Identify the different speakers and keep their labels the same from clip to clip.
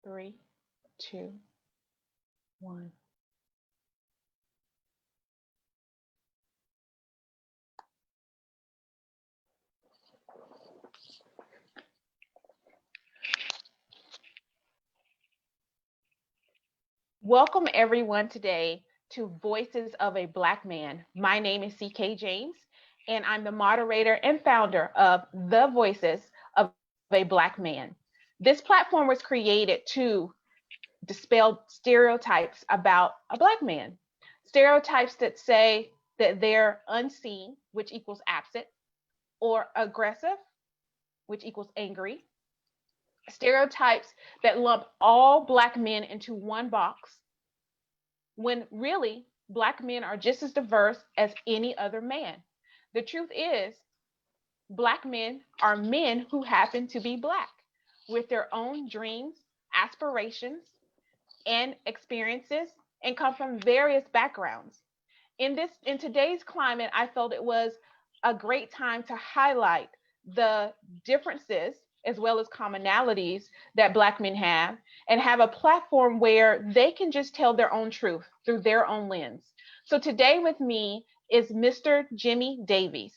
Speaker 1: Three, two, one. Welcome everyone today to Voices of a Black Man. My name is CK James, and I'm the moderator and founder of The Voices of a Black Man. This platform was created to dispel stereotypes about a Black man. Stereotypes that say that they're unseen, which equals absent, or aggressive, which equals angry. Stereotypes that lump all Black men into one box when really Black men are just as diverse as any other man. The truth is, Black men are men who happen to be Black with their own dreams, aspirations, and experiences, and come from various backgrounds. In today's climate, I felt it was a great time to highlight the differences as well as commonalities that Black men have, and have a platform where they can just tell their own truth through their own lens. So today with me is Mr. Jimmy Davies.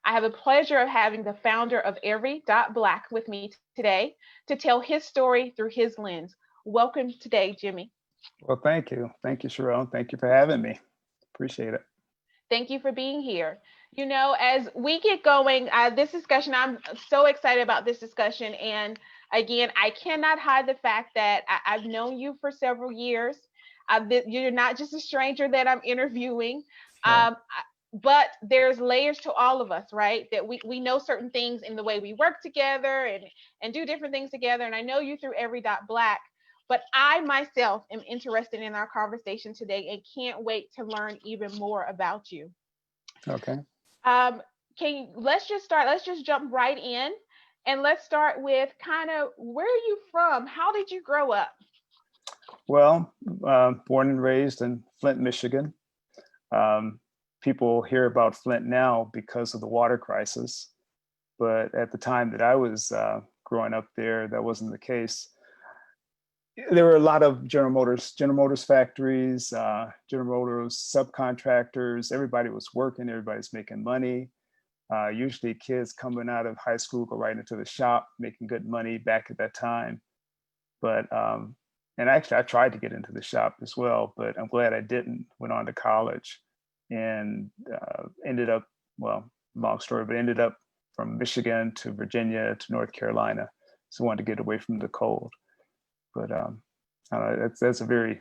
Speaker 1: I have the pleasure of having the founder of Every.Black with me today to tell his story through his lens. Welcome today, Jimmy.
Speaker 2: Well, thank you. Thank you, Cherelle. Thank you for having me. Appreciate it.
Speaker 1: Thank you for being here. You know, as we get going, this discussion, I'm so excited about this discussion. And again, I cannot hide the fact that I've known you for several years. You're not just a stranger that I'm interviewing.
Speaker 2: Right.
Speaker 1: But there's layers to all of us, right? That we know certain things in the way we work together and do different things together. And I know you through Every.Black, but I myself am interested in our conversation today and can't wait to learn even more about you.
Speaker 2: Okay.
Speaker 1: Um, let's just start, let's just jump right in, and let's start with kind of where are you from? How did you grow up?
Speaker 2: Well, born and raised in Flint, Michigan. Um, People hear about Flint now because of the water crisis, but at the time that I was growing up there, that wasn't the case. There were a lot of General Motors factories, General Motors subcontractors. Everybody was working. Everybody's making money. Usually kids coming out of high school go right into the shop, making good money back at that time. But, and actually I tried to get into the shop as well, but I'm glad I didn't. Went on to college and ended up, well, long story, but ended up from Michigan to Virginia to North Carolina. So I wanted to get away from the cold. But that's a very,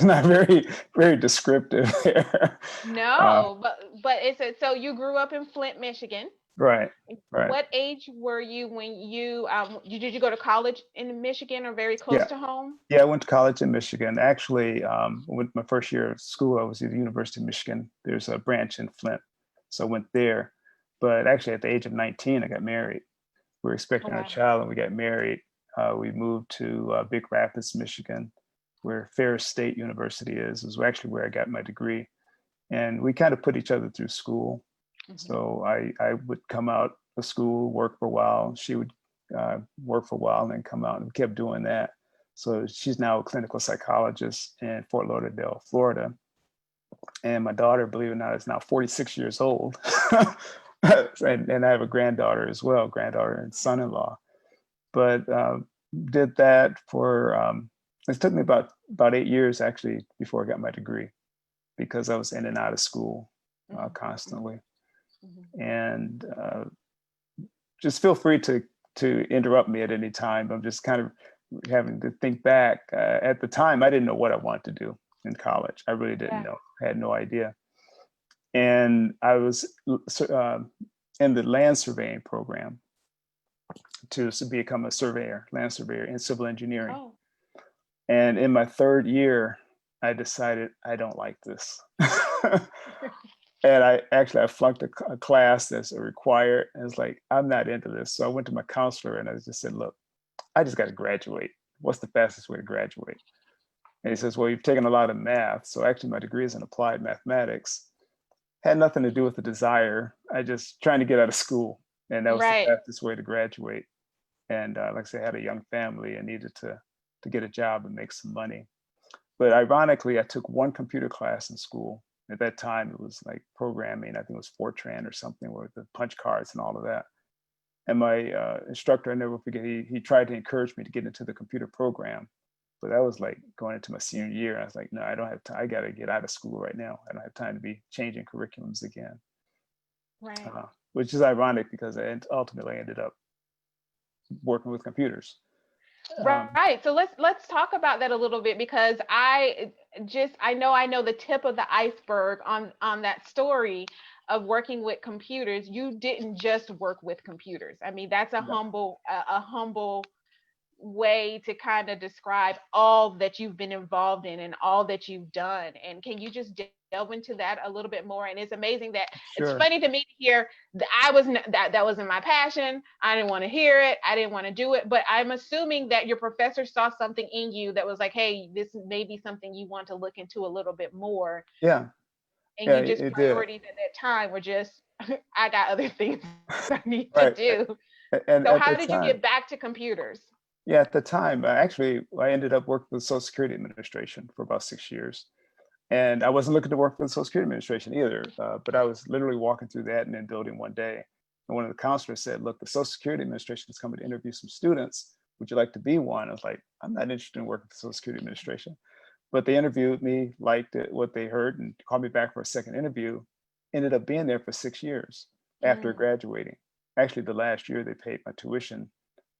Speaker 2: not very descriptive there.
Speaker 1: No, but so you grew up in Flint, Michigan.
Speaker 2: Right, right.
Speaker 1: What age were you when did you go to college in Michigan or very close
Speaker 2: Yeah,
Speaker 1: to home?
Speaker 2: yeah. I went to college in Michigan. Actually, with my first year of school, I was at the University of Michigan. There's a branch in Flint, so I went there. But actually, at the age of 19, I got married. We were
Speaker 1: Oh
Speaker 2: expecting our
Speaker 1: wow.
Speaker 2: child, and we got married. We moved to Big Rapids, Michigan, where Ferris State University is. It was actually where I got my degree, and we kind of put each other through school.
Speaker 1: Hmm.
Speaker 2: So I would come out of school, work for a while. She would work for a while and then come out, and we kept doing that. So she's now a clinical psychologist in Fort Lauderdale, Florida. And my daughter, believe it or not, is now 46 years old. And I have a granddaughter as well, granddaughter and son-in-law. But did that for, it took me about 8 years actually before I got my degree, because I was in and out of school
Speaker 1: Hmm.
Speaker 2: constantly.
Speaker 1: Hmm.
Speaker 2: And just feel free to interrupt me at any time. I'm just kind of having to think back. At the time, I didn't know what I wanted to do in college. I really didn't
Speaker 1: Yeah.
Speaker 2: know. I had no idea. And I was in the land surveying program to become a surveyor, land surveyor in civil engineering.
Speaker 1: Oh.
Speaker 2: And in my third year, I decided I don't like this. And I flunked a class that's required. And it's like, I'm not into this. So I went to my counselor and I just said, look, I just got to graduate. What's the fastest way to graduate? And he says, well, you've taken a lot of math. So actually my degree is in applied mathematics. Had nothing to do with the desire. I just trying to get out of school. And that was the
Speaker 1: Right.
Speaker 2: fastest way to graduate. And like I said, I had a young family and needed to to get a job and make some money. But ironically, I took one computer class in school. At that time, it was like programming. I think it was Fortran or something, with the punch cards and all of that. And my instructor, I never forget, he tried to encourage me to get into the computer program. But that was like going into my senior year. I was like, no, I don't have time. I got to get out of school right now. I don't have time to be changing curriculums again.
Speaker 1: Right.
Speaker 2: Which is ironic because I ultimately ended up working with computers.
Speaker 1: Right. So let's talk about that a little bit, because I know the tip of the iceberg on that story of working with computers. You didn't just work with computers. I mean, that's a humble way to kind of describe all that you've been involved in and all that you've done. And can you just delve into that a little bit more? And it's amazing that It's funny to me to hear that that wasn't my passion. I didn't want to hear it. I didn't want to do it. But I'm assuming that your professor saw something in you that was like, hey, this is maybe something you want to look into a little bit more.
Speaker 2: Yeah.
Speaker 1: And you just priorities at that time were just, I got other things I need to do.
Speaker 2: And
Speaker 1: so how did you get back to computers?
Speaker 2: Yeah, at the time, I ended up working with the Social Security Administration for about 6 years. And I wasn't looking to work for the Social Security Administration either, but I was literally walking through the admin building one day. And one of the counselors said, look, the Social Security Administration is coming to interview some students. Would you like to be one? I was like, I'm not interested in working for the Social Security Administration. But they interviewed me, liked what they heard, and called me back for a second interview. Ended up being there for 6 years after graduating. Actually, the last year they paid my tuition.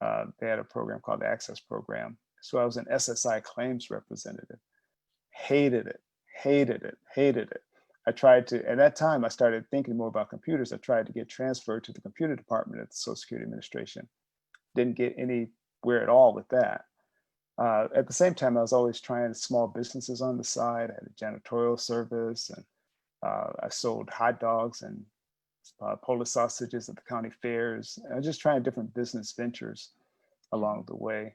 Speaker 2: They had a program called the Access Program. So I was an SSI claims representative. Hated it. I tried to, at that time, I started thinking more about computers. I tried to get transferred to the computer department at the Social Security Administration. Didn't get anywhere at all with that. At the same time, I was always trying small businesses on the side. I had a janitorial service, and I sold hot dogs and Polish sausages at the county fairs. I was just trying different business ventures along the way.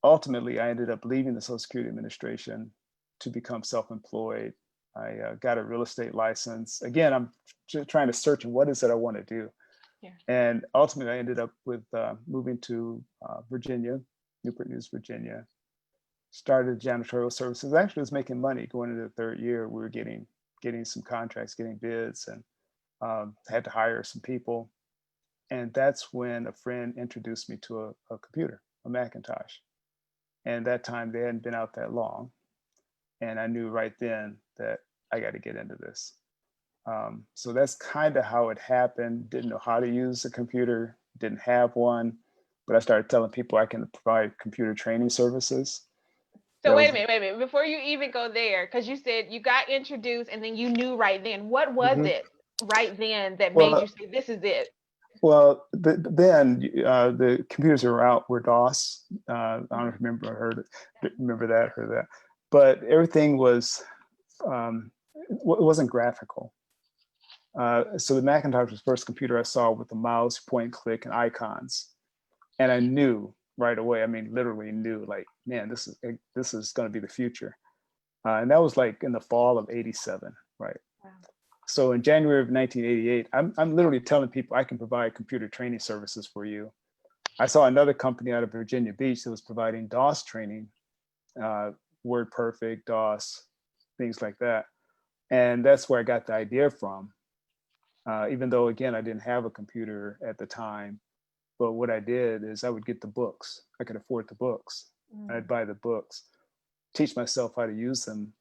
Speaker 2: Ultimately, I ended up leaving the Social Security Administration to become self-employed. I got a real estate license. Again, I'm just trying to search what is it I want to do. Yeah. And ultimately, I ended up with moving to Virginia, Newport News, Virginia. Started janitorial services. Actually, was making money going into the third year. We were getting some contracts, getting bids, and had to hire some people. And that's when a friend introduced me to a computer, a Macintosh. And that time they hadn't been out that long. And I knew right then that I got to get into this. So that's kind of how it happened. Didn't know how to use a computer, didn't have one, but I started telling people I can provide computer training services.
Speaker 1: So wait a minute. Before you even go there, because you said you got introduced and then you knew right then. What was it right then that made you say, this is it?
Speaker 2: Well, then the computers that were out were DOS. I don't know if you remember that. But everything was, it wasn't graphical. So the Macintosh was the first computer I saw with the mouse, point, click, and icons. And I knew right away, I mean, literally knew, like, man, this is going to be the future. And that was like in the fall of '87, right? Wow. So in January of 1988, I'm literally telling people I can provide computer training services for you. I saw another company out of Virginia Beach that was providing DOS training, WordPerfect, DOS, things like that. And that's where I got the idea from. Even though, again, I didn't have a computer at the time. But what I did is I would get the books. I could afford the books. I'd buy the books, teach myself how to use them.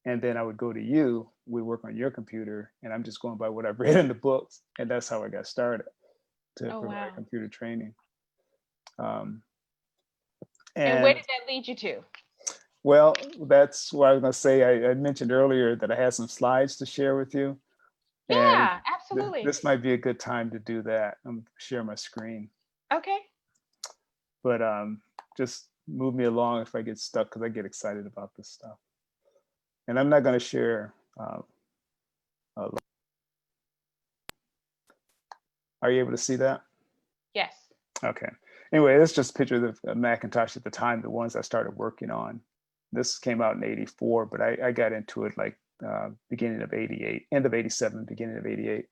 Speaker 2: And then I would go to you, we work on your computer, and I'm just going by what I've read in the books. And that's how I got started to provide computer training.
Speaker 1: And where did that lead you to?
Speaker 2: Well, that's what I was going to say. I mentioned earlier that I had some slides to share with you.
Speaker 1: Yeah, absolutely.
Speaker 2: This might be a good time to do that. I'm share my screen.
Speaker 1: Okay.
Speaker 2: But just move me along if I get stuck, because I get excited about this stuff. And I'm not going to share. Are you able to see that?
Speaker 1: Yes.
Speaker 2: Okay. Anyway, that's just a picture of the Macintosh at the time, the ones I started working on. This came out in '84, but I got into it like beginning of '88, end of '87, beginning of '88.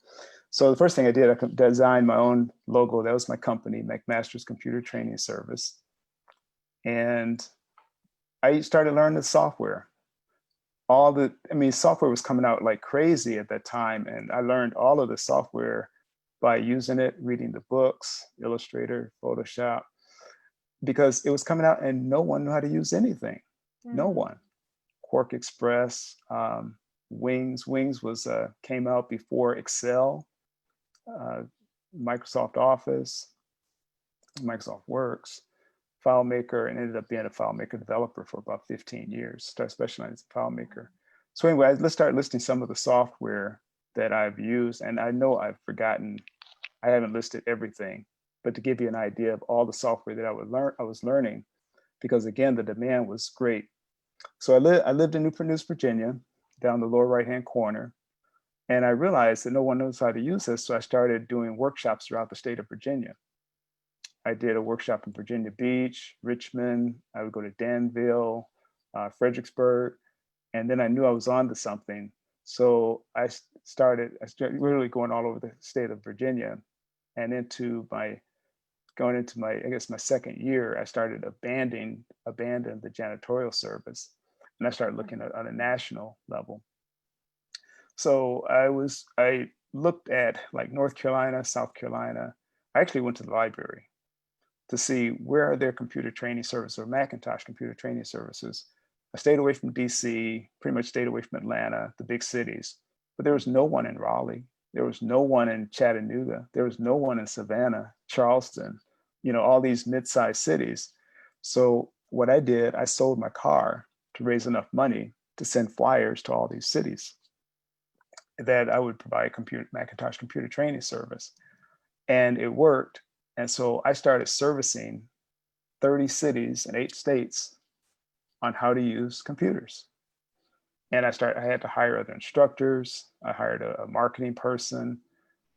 Speaker 2: So the first thing I did, I designed my own logo. That was my company, McMaster's Computer Training Service. And I started learning the software. Software was coming out like crazy at that time. And I learned all of the software by using it, reading the books, Illustrator, Photoshop, because it was coming out and no one knew how to use anything. No one. Quark Express, Wings. Wings was came out before Excel, Microsoft Office, Microsoft Works, FileMaker, and ended up being a FileMaker developer for about 15 years. Started specializing in FileMaker. So anyway, let's start listing some of the software that I've used. And I know I've forgotten, I haven't listed everything, but to give you an idea of all the software that I was learning, because again, the demand was great. So I lived in Newport News, Virginia, down the lower right-hand corner. And I realized that no one knows how to use this. So I started doing workshops throughout the state of Virginia. I did a workshop in Virginia Beach, Richmond. I would go to Danville, Fredericksburg. And then I knew I was on to something. So I started really going all over the state of Virginia. And going into my, I guess my second year, I started abandon the janitorial service. And I started looking at on a national level. So I looked at like North Carolina, South Carolina. I actually went to the library to see where are their computer training services or Macintosh computer training services. I stayed away from DC, pretty much stayed away from Atlanta, the big cities, but there was no one in Raleigh. There was no one in Chattanooga. There was no one in Savannah, Charleston, all these mid-sized cities. So what I did, I sold my car to raise enough money to send flyers to all these cities that I would provide Macintosh computer training service. And it worked. And so I started servicing 30 cities in 8 states on how to use computers. And I had to hire other instructors. I hired a marketing person,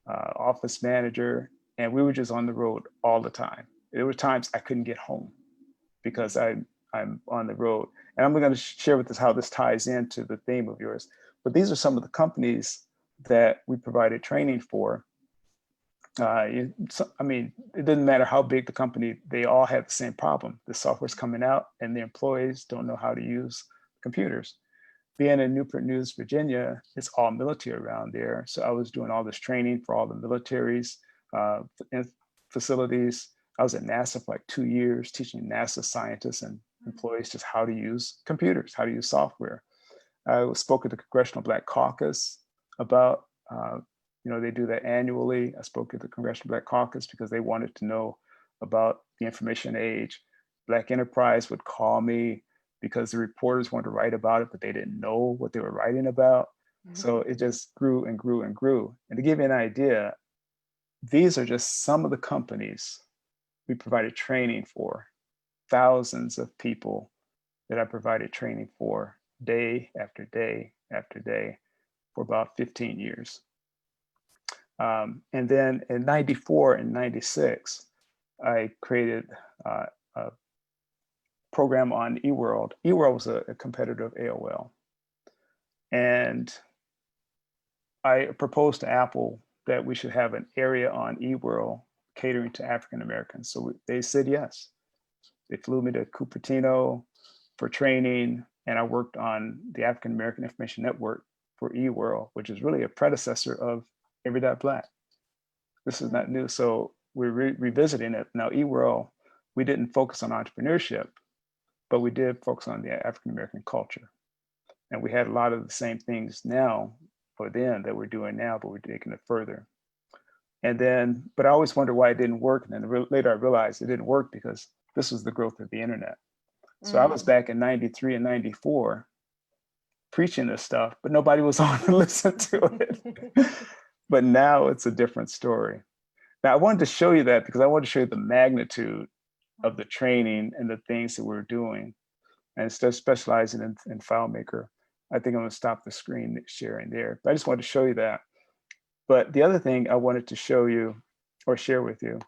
Speaker 2: office manager, and we were just on the road all the time. There were times I couldn't get home because I'm on the road. And I'm going to share with us how this ties into the theme of yours. But these are some of the companies that we provided training for. It doesn't matter how big the company, they all have the same problem. The software's coming out and the employees don't know how to use computers. Being in Newport News, Virginia, it's all military around there. So I was doing all this training for all the militaries, facilities. I was at NASA for like 2 years, teaching NASA scientists and employees just how to use computers, how to use software. I spoke at the Congressional Black Caucus about, they do that annually. I spoke at the Congressional Black Caucus because they wanted to know about the information age. Black Enterprise would call me because the reporters wanted to write about it, but they didn't know what they were writing about. So it just grew and grew and grew. And to give you an idea, these are just some of the companies we provided training for, thousands of people that I provided training for day after day after day for about 15 years. And then in 94 and 96, I created a program on eWorld. eWorld was a competitor of AOL. And I proposed to Apple that we should have an area on eWorld catering to African Americans. So they said yes. They flew me to Cupertino for training, and I worked on the African American Information Network for eWorld, which is really a predecessor of Every.Black. This is not new. So we're revisiting it. Now, eWorld, we didn't focus on entrepreneurship, but we did focus on the African American culture. And we had a lot of the same things now for then that we're doing now, but we're taking it further. And then, but I always wondered why it didn't work. And then later I realized it didn't work because this was the growth of the internet. So I was back in 93 and 94 preaching this stuff, but nobody was on to listen to it. But now it's a different story. Now I wanted to show you that because I wanted to show you the magnitude of the training and the things that we're doing. And instead of specializing in FileMaker, I think I'm going to stop the screen sharing there. But I just wanted to show you that. But the other thing I wanted to show you or share with you,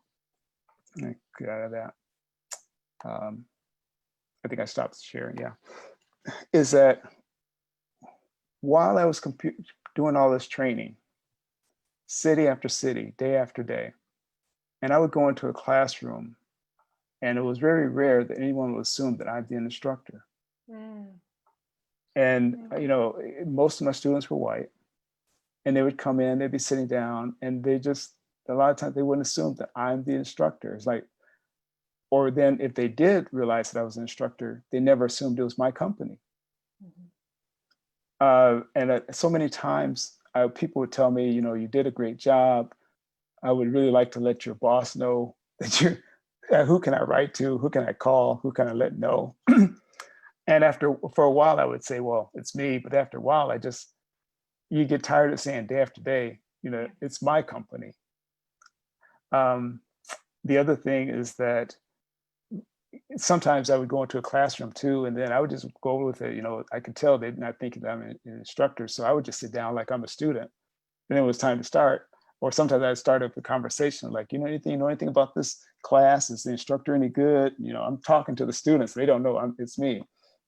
Speaker 2: let me get out of that. I think I stopped sharing, yeah. Is that while I was doing all this training, city after city, day after day, and I would go into a classroom And it was very rare that anyone would assume that I'm the instructor.
Speaker 1: Mm.
Speaker 2: And,
Speaker 1: Mm.
Speaker 2: you know, most of my students were white, and they would come in, they'd be sitting down, and they just, a lot of times they wouldn't assume that I'm the instructor. It's like, or then if they did realize that I was an instructor, they never assumed it was my company.
Speaker 1: Mhm.
Speaker 2: And so many times people would tell me, you know, you did a great job. I would really like to let your boss know that you, who can I write to? Who can I call? Who can I let know? And for a while, I would say, well, it's me. But after a while, you get tired of saying day after day, you know,
Speaker 1: Yeah.
Speaker 2: it's my company. Um, the other thing is that sometimes I would go into a classroom too, and then I would just go with it. You know, I could tell they're not thinking that I'm an instructor. So I would just sit down like I'm a student. And then it was time to start. Or sometimes I'd start up a conversation like, you know anything about this class? Is the instructor any good? You know, I'm talking to the students. They don't know it's me.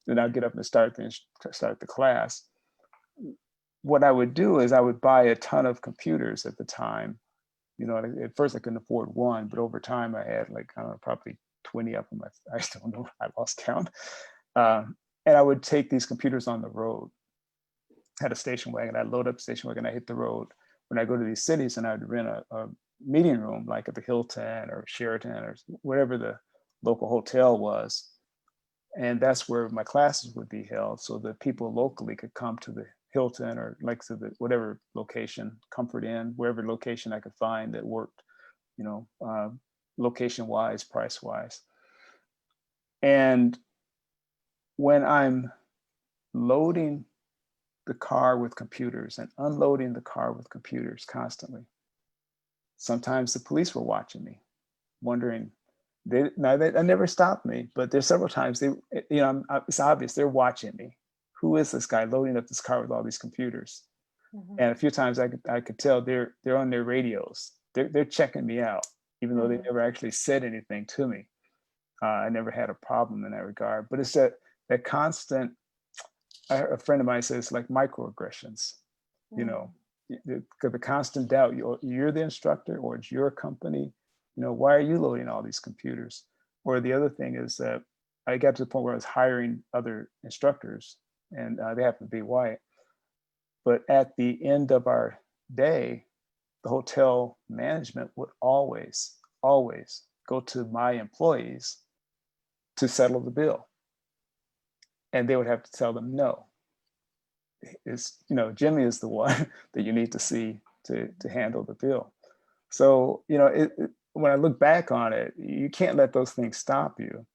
Speaker 2: Then I'll get up and start the class. What I would do is I would buy a ton of computers at the time. You know, at first I couldn't afford one, but over time I had like, I don't know, probably 20 of them. I don't know, I lost count. And I would take these computers on the road. I had a station wagon, I'd load up the station wagon, I hit the road. When I go to these cities, and I'd rent a meeting room like at the Hilton or Sheraton or whatever the local hotel was. And that's where my classes would be held, so that people locally could come to the Hilton or like to the whatever location, Comfort Inn, wherever location I could find that worked, you know, location wise, price wise. And when I'm loading the car with computers and unloading the car with computers constantly, sometimes the police were watching me, wondering. They never stopped me, but there's several times it's obvious they're watching me. Who is this guy loading up this car with all these computers?
Speaker 1: Mhm.
Speaker 2: And a few times I could tell they're on their radios. They're checking me out, even though they
Speaker 1: Mhm.
Speaker 2: never actually said anything to me. I never had a problem in that regard. But it's that constant. A friend of mine says like microaggressions. You know,
Speaker 1: Mm.
Speaker 2: the constant doubt. You're the instructor, or it's your company. You know, why are you loading all these computers? Or the other thing is that I got to the point where I was hiring other instructors, and they happen to be white. But at the end of our day, the hotel management would always go to my employees to settle the bill. And they would have to tell them, no, Jimmy is the one that you need to see to handle the bill. So, when I look back on it, you can't let those things stop you.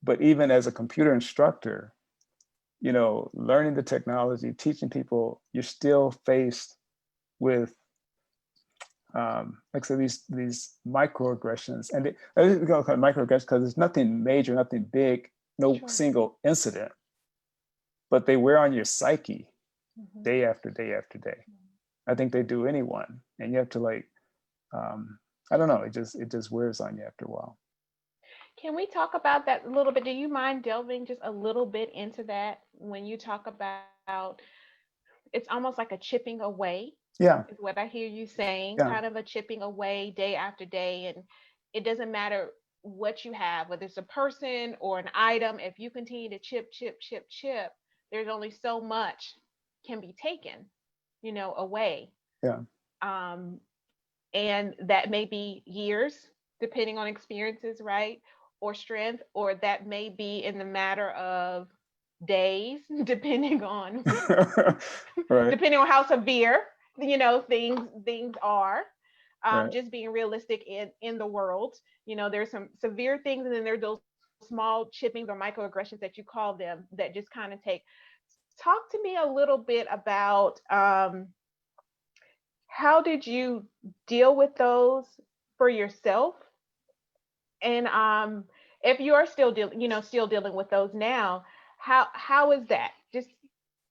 Speaker 2: But even as a computer instructor, learning the technology, teaching people, you're still faced with like I said, these microaggressions, and I think we're going to call it microaggressions because there's nothing major, nothing big, no
Speaker 1: Sure.
Speaker 2: single incident, but they wear on your psyche
Speaker 1: Mhm.
Speaker 2: day after day after day. I think they do anyone, and you have to I don't know, it just wears on you after a while.
Speaker 1: Can we talk about that a little bit? Do you mind delving just a little bit into that when you talk about it's almost like a chipping away,
Speaker 2: Yeah,
Speaker 1: is what I hear you saying,
Speaker 2: yeah,
Speaker 1: kind of a chipping away day after day. And it doesn't matter what you have, whether it's a person or an item, if you continue to chip, chip, chip, chip, there's only so much can be taken, away.
Speaker 2: yeah.
Speaker 1: Um, and that may be years, depending on experiences, right? Or strength, or that may be in the matter of days, depending on
Speaker 2: Right,
Speaker 1: depending on how severe things are.
Speaker 2: right.
Speaker 1: Just being realistic in the world, there's some severe things, and then there's those small chippings or microaggressions that you call them that just kind of take. Talk to me a little bit about how did you deal with those for yourself, and if you are still dealing still dealing with those now, how is that? Just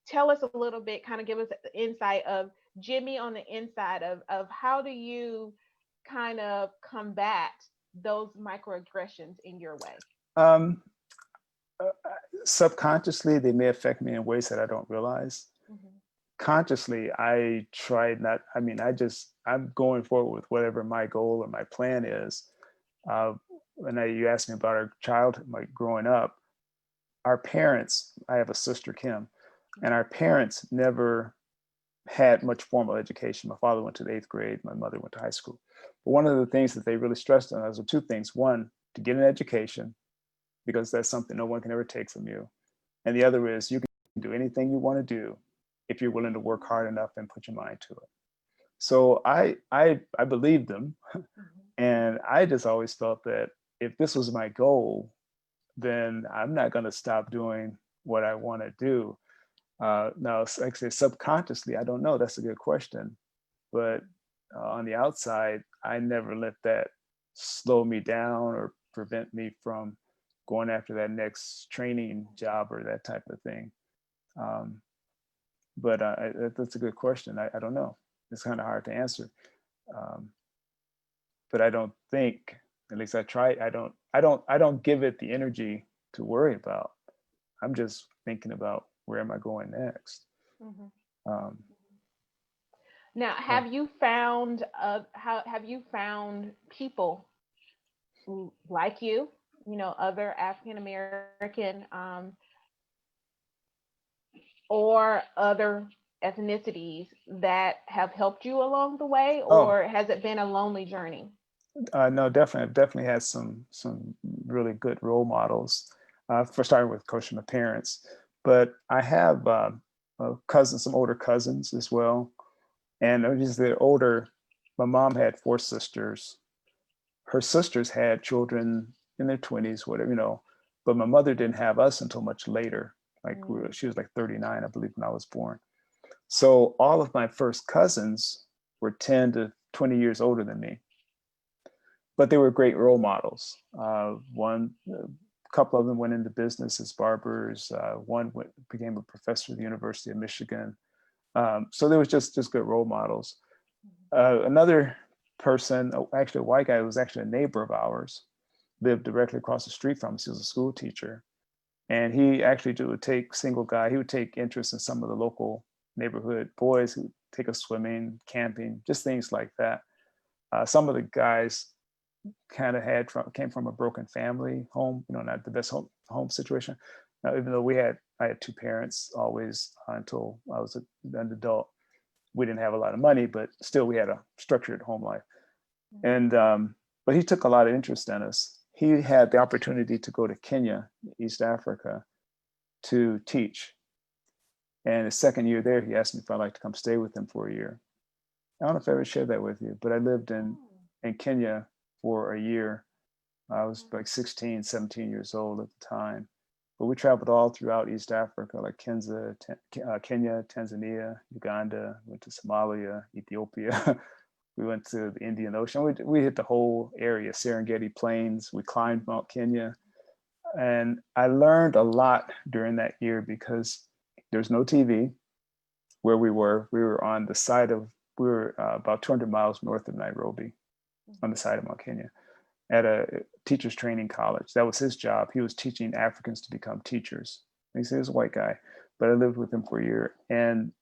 Speaker 1: tell us a little bit, kind of give us the insight of Jimmy on the inside of how do you kind of combat those microaggressions in your way.
Speaker 2: Um, Subconsciously, they may affect me in ways that I don't realize.
Speaker 1: Hmm.
Speaker 2: Consciously, I try not. I'm going forward with whatever my goal or my plan is. Uh, you asked me about our childhood, like growing up, our parents, I have a sister, Kim, and our parents never had much formal education. My father went to the 8th grade, my mother went to high school. But one of the things that they really stressed on us were two things. One, to get an education, because that's something no one can ever take from you. And the other is you can do anything you want to do if you're willing to work hard enough and put your mind to it. So I believed them. And I just always felt that if this was my goal, then I'm not going to stop doing what I want to do. Now, like I say, subconsciously, I don't know. That's a good question. But on the outside, I never let that slow me down or prevent me from going after that next training job or that type of thing. Um, but that's a good question. I don't know. It's kind of hard to answer. Um, but I don't think, at least I try. I don't give it the energy to worry about. I'm just thinking about where am I going next.
Speaker 1: Mhm.
Speaker 2: Um,
Speaker 1: Now,
Speaker 2: yeah.
Speaker 1: have you found people who, like you know, other African American or other ethnicities that have helped you along the way,
Speaker 2: Oh,
Speaker 1: or has it been a lonely journey?
Speaker 2: no, definitely. I've definitely had some really good role models. For starting with, of course, my parents, but I have cousins, some older cousins as well. And just they're older. My mom had 4 sisters. Her sisters had children in their 20s, whatever, but my mother didn't have us until much later. Like
Speaker 1: Mm,
Speaker 2: she was like 39, I believe, when I was born. So all of my first cousins were 10 to 20 years older than me, but they were great role models. A couple of them went into business as barbers. One became a professor at the University of Michigan. So there was just good role models. Another person, actually a white guy, who was actually a neighbor of ours, lived directly across the street from us. He was a school teacher, and he actually would take single guy. He would take interest in some of the local neighborhood boys who would take us swimming, camping, just things like that. Some of the guys kind of came from a broken family home, not the best home situation. Now, even though I had 2 parents always until I was an adult. We didn't have a lot of money, but still we had a structured home life. And but he took a lot of interest in us. He had the opportunity to go to Kenya, East Africa, to teach. And his second year there, he asked me if I'd like to come stay with him for a year. I don't know if I ever shared that with you, but I lived in Kenya for a year. I was like 16, 17 years old at the time. But we traveled all throughout East Africa, like Kenya, Tanzania, Uganda, went to Somalia, Ethiopia. We went to the Indian Ocean. We hit the whole area, Serengeti Plains. We climbed Mount Kenya. And I learned a lot during that year because there's no TV where we were. We were about 200 miles north of Nairobi on the side of Mount Kenya at a teacher's training college. That was his job. He was teaching Africans to become teachers. He said he was a white guy, but I lived with him for a year. And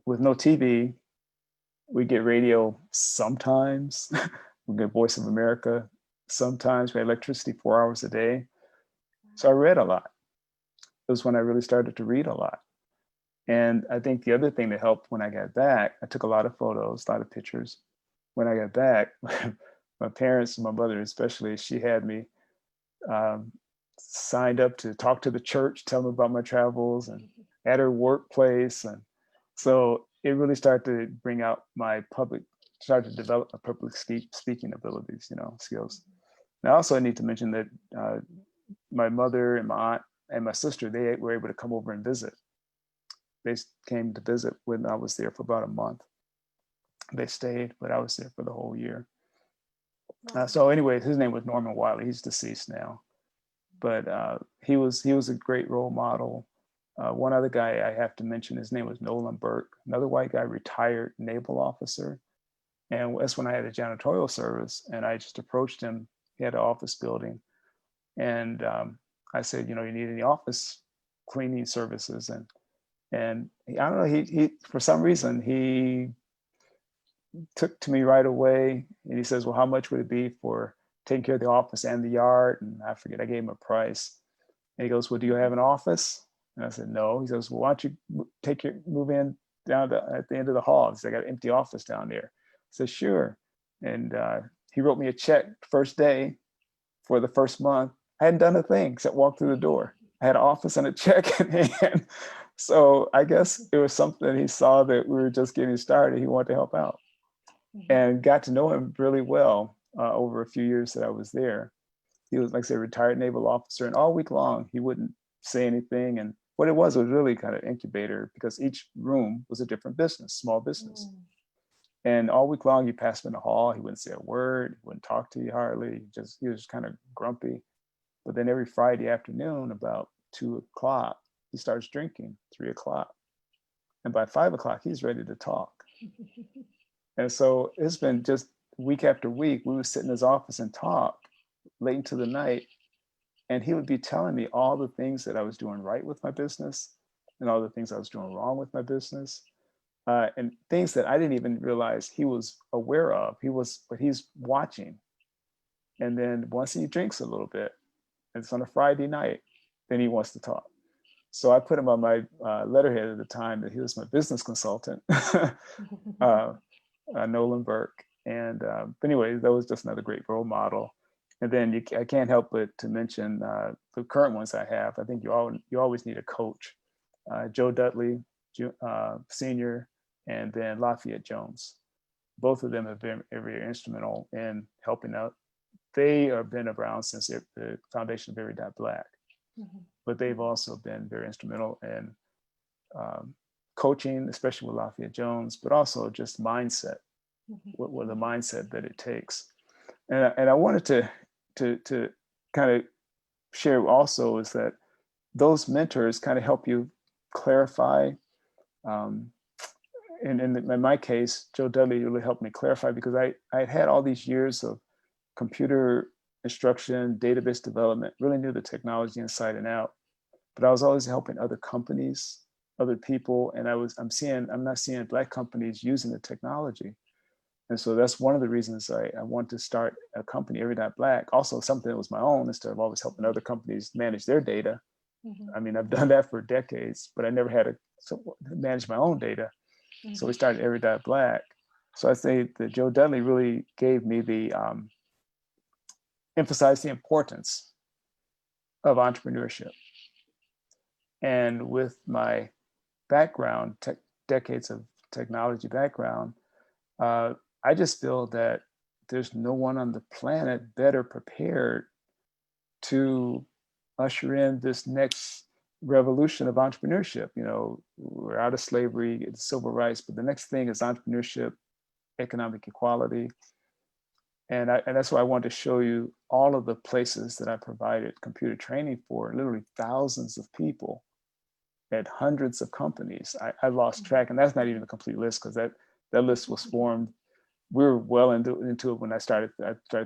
Speaker 2: with no TV, we get radio sometimes. We get Voice of America sometimes. We had electricity 4 hours a day. So I read a lot. It was when I really started to read a lot. And I think the other thing that helped when I got back, I took a lot of photos, a lot of pictures. When I got back, my parents, my mother especially, she had me um, signed up to talk to the church, tell them about my travels, and at her workplace. And so it really started to bring out started to develop my public speaking abilities, skills. And also I need to mention that my mother and my aunt and my sister, they were able to come over and visit. They came to visit when I was there for about a month. They stayed, but I was there for the whole year.
Speaker 1: wow.
Speaker 2: So anyways, his name was Norman Wiley. He's deceased now, but he was a great role model. One other guy I have to mention, his name was Nolan Burke, another white guy, retired naval officer. And that's when I had a janitorial service, and I just approached him. He had an office building, and I said, you need any office cleaning services? And I don't know, he for some reason he took to me right away, and he says, well, how much would it be for taking care of the office and the yard. And I forget, I gave him a price. And he goes, well, do you have an office? And I said, no. He goes, well, why don't you move in down at the end of the hall? He said, I got an empty office down there. I said, sure. And he wrote me a check first day for the first month. I hadn't done a thing except walk through the door. I had an office and a check in hand. So I guess it was something he saw that we were just getting started. He wanted to help out, and got to know him really well over a few years that I was there. He was, like I said, a retired naval officer, and all week long he wouldn't say anything. And what it was really kind of incubator, because each room was a different business, small business. And all week long, you passed him in the hall, he wouldn't say a word, he wouldn't talk to you hardly. He was kind of grumpy. But then every Friday afternoon, about 2:00, he starts drinking, 3:00. And by 5:00, he's ready to talk. And so it's been just week after week, we would sit in his office and talk late into the night. And he would be telling me all the things that I was doing right with my business and all the things I was doing wrong with my business. And things that I didn't even realize he was aware of. But he's watching. And then once he drinks a little bit, it's on a Friday night, then he wants to talk. So I put him on my letterhead at the time that he was my business consultant, Nolan Burke. And but anyway, that was just another great role model. And then I can't help but to mention the current ones I have. I think you always need a coach. Joe Dudley, Senior, and then Lafayette Jones. Both of them have been very instrumental in helping out. They have been around since the foundation of Every.Black, but they've also been very instrumental in coaching, especially with Lafayette Jones, but also just mindset, what the mindset that it takes. And I wanted to kind of share also is that those mentors kind of help you clarify. In my case, Joe Dudley really helped me clarify, because I had all these years of computer instruction, database development, really knew the technology inside and out, but I was always helping other companies, other people, and I'm not seeing Black companies using the technology. And so that's one of the reasons I want to start a company, Every.Black. Also something that was my own, instead of always helping other companies manage their data. I mean, I've done that for decades, but I never had to manage my own data. So we started Every.Black. So I say that Joe Dudley really gave me emphasized the importance of entrepreneurship. And with my background, decades of technology background, I just feel that there's no one on the planet better prepared to usher in this next revolution of entrepreneurship. You know, we're out of slavery, it's civil rights, but the next thing is entrepreneurship, economic equality. And that's why I wanted to show you all of the places that I provided computer training for, literally thousands of people at hundreds of companies. I lost track, and that's not even a complete list, because that list was formed. We were well into it when I started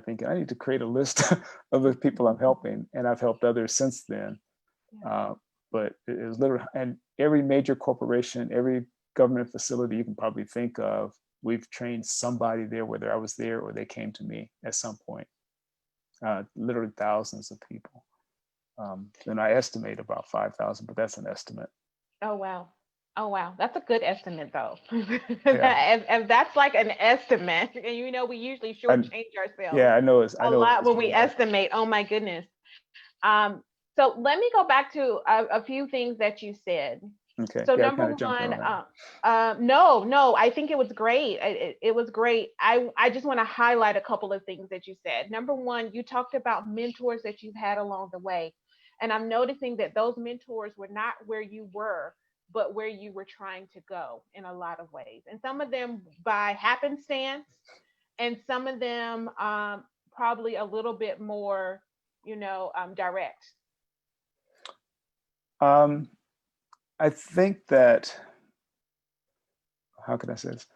Speaker 2: thinking I need to create a list of the people I'm helping, and I've helped others since then. But it was literally, and every major corporation, every government facility you can probably think of, we've trained somebody there, whether I was there or they came to me at some point. Literally thousands of people. And I estimate about 5,000, but that's an estimate.
Speaker 1: Oh, wow. Oh, wow. That's a good estimate, though.
Speaker 2: Yeah.
Speaker 1: If that's like an estimate, and we usually shortchange ourselves
Speaker 2: Yeah, I know
Speaker 1: a lot when we estimate. Oh, my goodness. So let me go back to a few things that you said.
Speaker 2: Okay.
Speaker 1: So
Speaker 2: Yeah, I
Speaker 1: number
Speaker 2: kind of jumped
Speaker 1: one,
Speaker 2: around.
Speaker 1: no, I think it was great. It was great. I just want to highlight a couple of things that you said. Number one, you talked about mentors that you've had along the way. And I'm noticing that those mentors were not where you were, but where you were trying to go in a lot of ways. And some of them by happenstance, and some of them probably a little bit more, direct.
Speaker 2: I think that, how can I say this?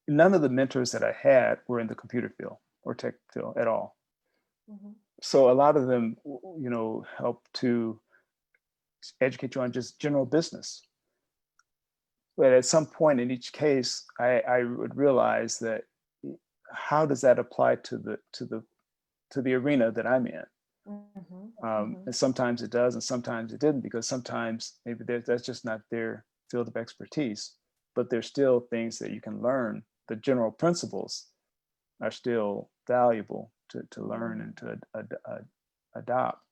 Speaker 2: None of the mentors that I had were in the computer field or tech field at all. So a lot of them, help to educate you on just general business. But at some point in each case, I would realize that how does that apply to the to the arena that I'm in.
Speaker 1: Mm-hmm.
Speaker 2: And sometimes it does, and sometimes it didn't, because sometimes maybe that's just not their field of expertise. But there's still things that you can learn. The general principles are still valuable to learn and to adopt.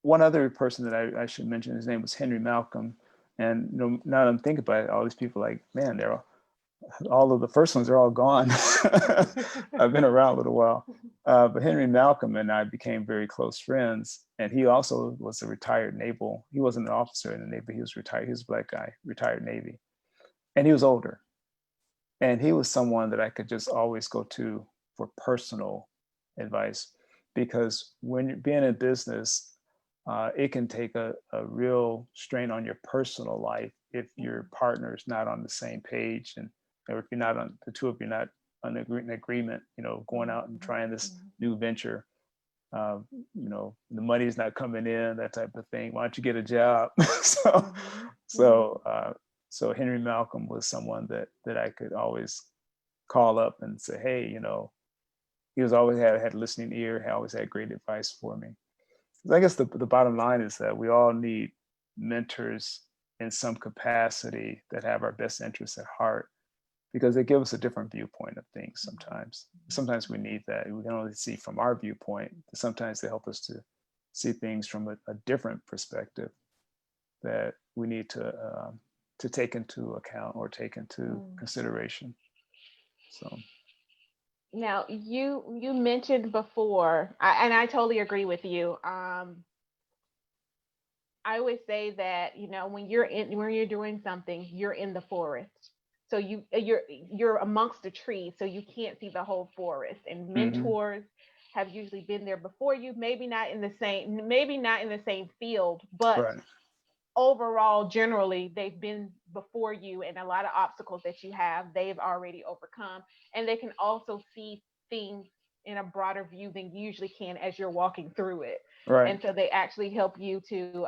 Speaker 2: One other person that I should mention, his name was Henry Malcolm. And now that I'm thinking about it, all these people, like, man, all of the first ones are all gone. I've been around a little while. But Henry Malcolm and I became very close friends. And he also was a retired naval. He wasn't an officer in the Navy, he was retired. He was a Black guy, retired Navy. And he was older. And he was someone that I could just always go to for personal advice. Because when you're being in business, it can take a real strain on your personal life if your partner's not on the same page, and or if you're not on, the two of you not on an agreement, going out and trying this new venture. The money's not coming in, that type of thing. Why don't you get a job? So Henry Malcolm was someone that I could always call up and say, hey, he was always had a listening ear, he always had great advice for me. I guess the bottom line is that we all need mentors in some capacity that have our best interests at heart, because they give us a different viewpoint of things sometimes. Sometimes we need that. We can only see from our viewpoint. Sometimes they help us to see things from a different perspective that we need to take into account or take into consideration. So.
Speaker 1: Now, you mentioned before, and I totally agree with you. I always say that, when you're doing something, you're in the forest. So you're amongst the trees, so you can't see the whole forest. And mentors have usually been there before you, maybe not in the same field, but
Speaker 2: right.
Speaker 1: Overall, generally, they've been before you, and a lot of obstacles that you have, they've already overcome. And they can also see things in a broader view than you usually can as you're walking through it.
Speaker 2: Right.
Speaker 1: And so they actually help you to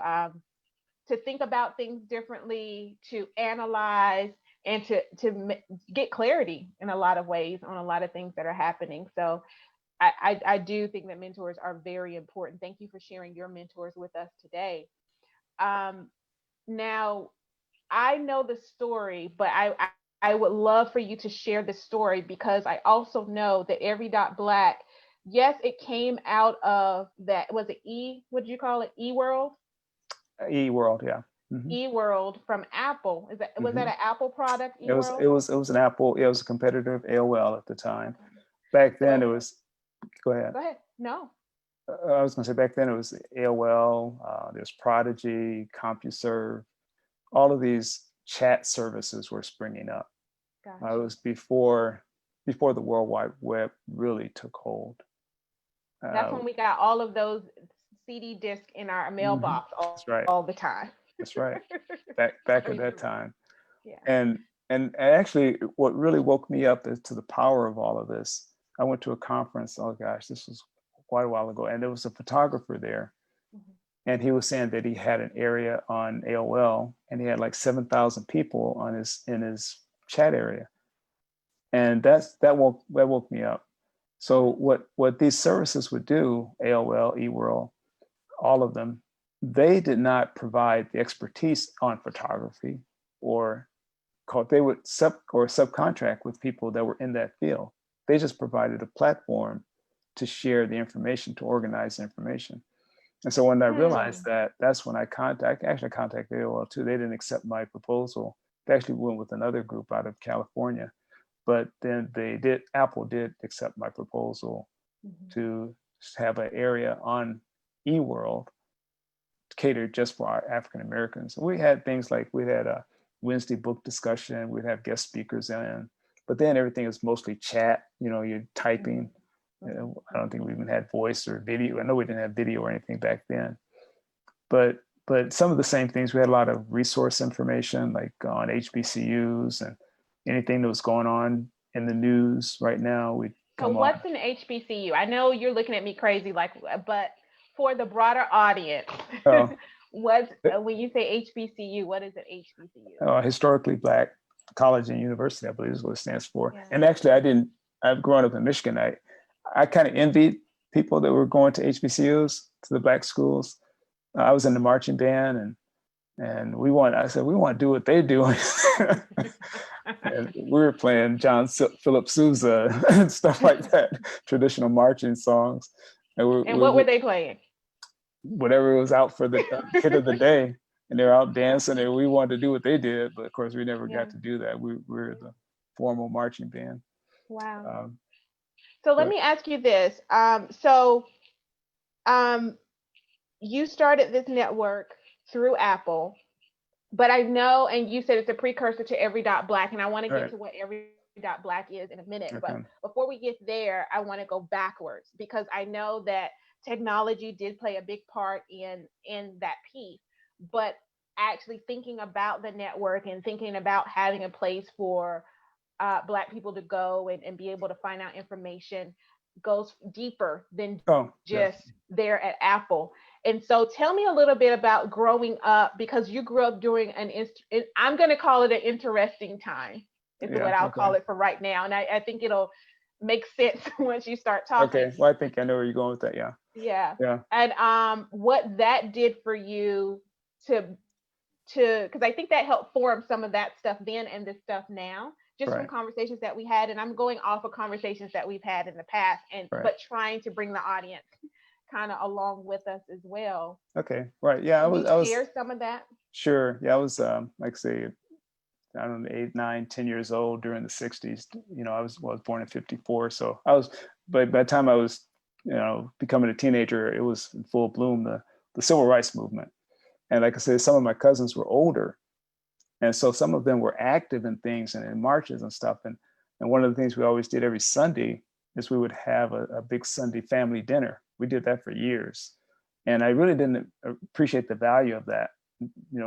Speaker 1: think about things differently, to analyze, and to get clarity in a lot of ways on a lot of things that are happening. So I do think that mentors are very important. Thank you for sharing your mentors with us today. Now, I know the story, but I would love for you to share the story, because I also know that Every.Black, yes, it came out of that. Was it what did you call it? eWorld?
Speaker 2: eWorld, yeah.
Speaker 1: eWorld from Apple. Was that an Apple product, eWorld?
Speaker 2: It was an Apple. It was a competitor of AOL at the time. Back then it was. Go ahead.
Speaker 1: Go ahead. No.
Speaker 2: I was going to say, back then it was AOL. There's Prodigy, CompuServe. All of these chat services were springing up. Gotcha. It was before the World Wide Web really took hold.
Speaker 1: That's when we got all of those CD discs in our mailbox all the time.
Speaker 2: That's right. Back at that time. Yeah. And actually, what really woke me up is to the power of all of this. I went to a conference. Oh gosh, this was quite a while ago, and there was a photographer there, and he was saying that he had an area on AOL, and he had like 7,000 people in his chat area, and that woke me up. So what these services would do, AOL, eWorld, all of them, they did not provide the expertise on photography, they would subcontract with people that were in that field. They just provided a platform to share the information, to organize the information. And so when I realized that, that's when I contacted AOL too. They didn't accept my proposal. They actually went with another group out of California, but then Apple did accept my proposal to have an area on eWorld catered just for our African Americans. We had things like, we had a Wednesday book discussion, we'd have guest speakers in, but then everything is mostly chat, you're typing. I don't think we even had voice or video. I know we didn't have video or anything back then, but some of the same things. We had a lot of resource information, like on HBCUs and anything that was going on in the news right now.
Speaker 1: So what's an HBCU? I know you're looking at me crazy, but for the broader audience, when you say HBCU, what is an HBCU?
Speaker 2: Historically Black college and university, I believe is what it stands for.
Speaker 1: Yeah.
Speaker 2: And actually, I've grown up in Michigan. I kind of envied people that were going to HBCUs, to the Black schools. I was in the marching band, and I said, we want to do what they're doing. And we were playing John Philip Sousa and stuff like that, traditional marching songs.
Speaker 1: And what were they playing?
Speaker 2: Whatever was out for the hit of the day. And they're out dancing, and we wanted to do what they did. But of course, we never got to do that. We were the formal marching band.
Speaker 1: Wow. So let me ask you this. You started this network through Apple, but I know, and you said it's a precursor to Every.Black, and I want to get to what Every.Black is in a minute. But before we get there, I want to go backwards, because I know that technology did play a big part in that piece. But actually thinking about the network and thinking about having a place for Black people to go and be able to find out information goes deeper than just there at Apple. And so tell me a little bit about growing up, because you grew up during I'm going to call it an interesting time, is what I'll call it for right now. And I think it'll make sense once you start talking.
Speaker 2: Okay, well, I think I know where you're going with that. Yeah.
Speaker 1: And what that did for you to because I think that helped form some of that stuff then and this stuff now, just from conversations that we had. And I'm going off of conversations that we've had in the past, but trying to bring the audience kind of along with us as well.
Speaker 2: Okay, right. Yeah, I was
Speaker 1: share some of that.
Speaker 2: Sure. Yeah, I was like say, I don't know, 8, 9, 10 years old during the 60s. I was born in 54. So but by the time I was, becoming a teenager, it was in full bloom, the civil rights movement. And like I said, some of my cousins were older. And so some of them were active in things and in marches and stuff. And one of the things we always did every Sunday is we would have a big Sunday family dinner. We did that for years. And I really didn't appreciate the value of that,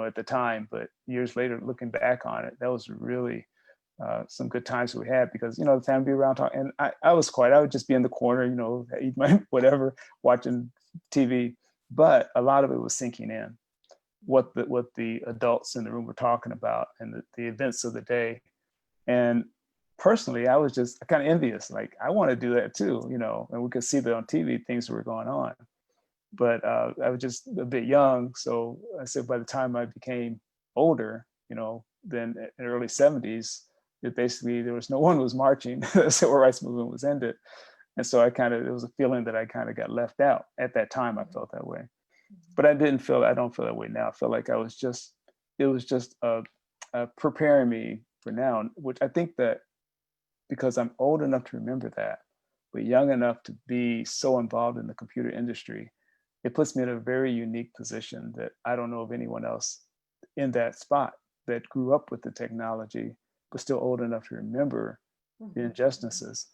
Speaker 2: at the time. But years later, looking back on it, that was really some good times we had, because, the family would be around talking. And I was quiet. I would just be in the corner, eat my whatever, watching TV. But a lot of it was sinking in. What the adults in the room were talking about and the events of the day. And personally, I was just kind of envious. Like, I want to do that too, and we could see that on TV, things were going on. But I was just a bit young. So I said, by the time I became older, then in the early 70s, there was no one was marching. The civil rights movement was ended. And so it was a feeling that I kind of got left out. At that time, I felt that way. But I don't feel that way now. I feel like it was just preparing me for now, which I think that because I'm old enough to remember that, but young enough to be so involved in the computer industry, it puts me in a very unique position that I don't know of anyone else in that spot that grew up with the technology, but still old enough to remember the injustices.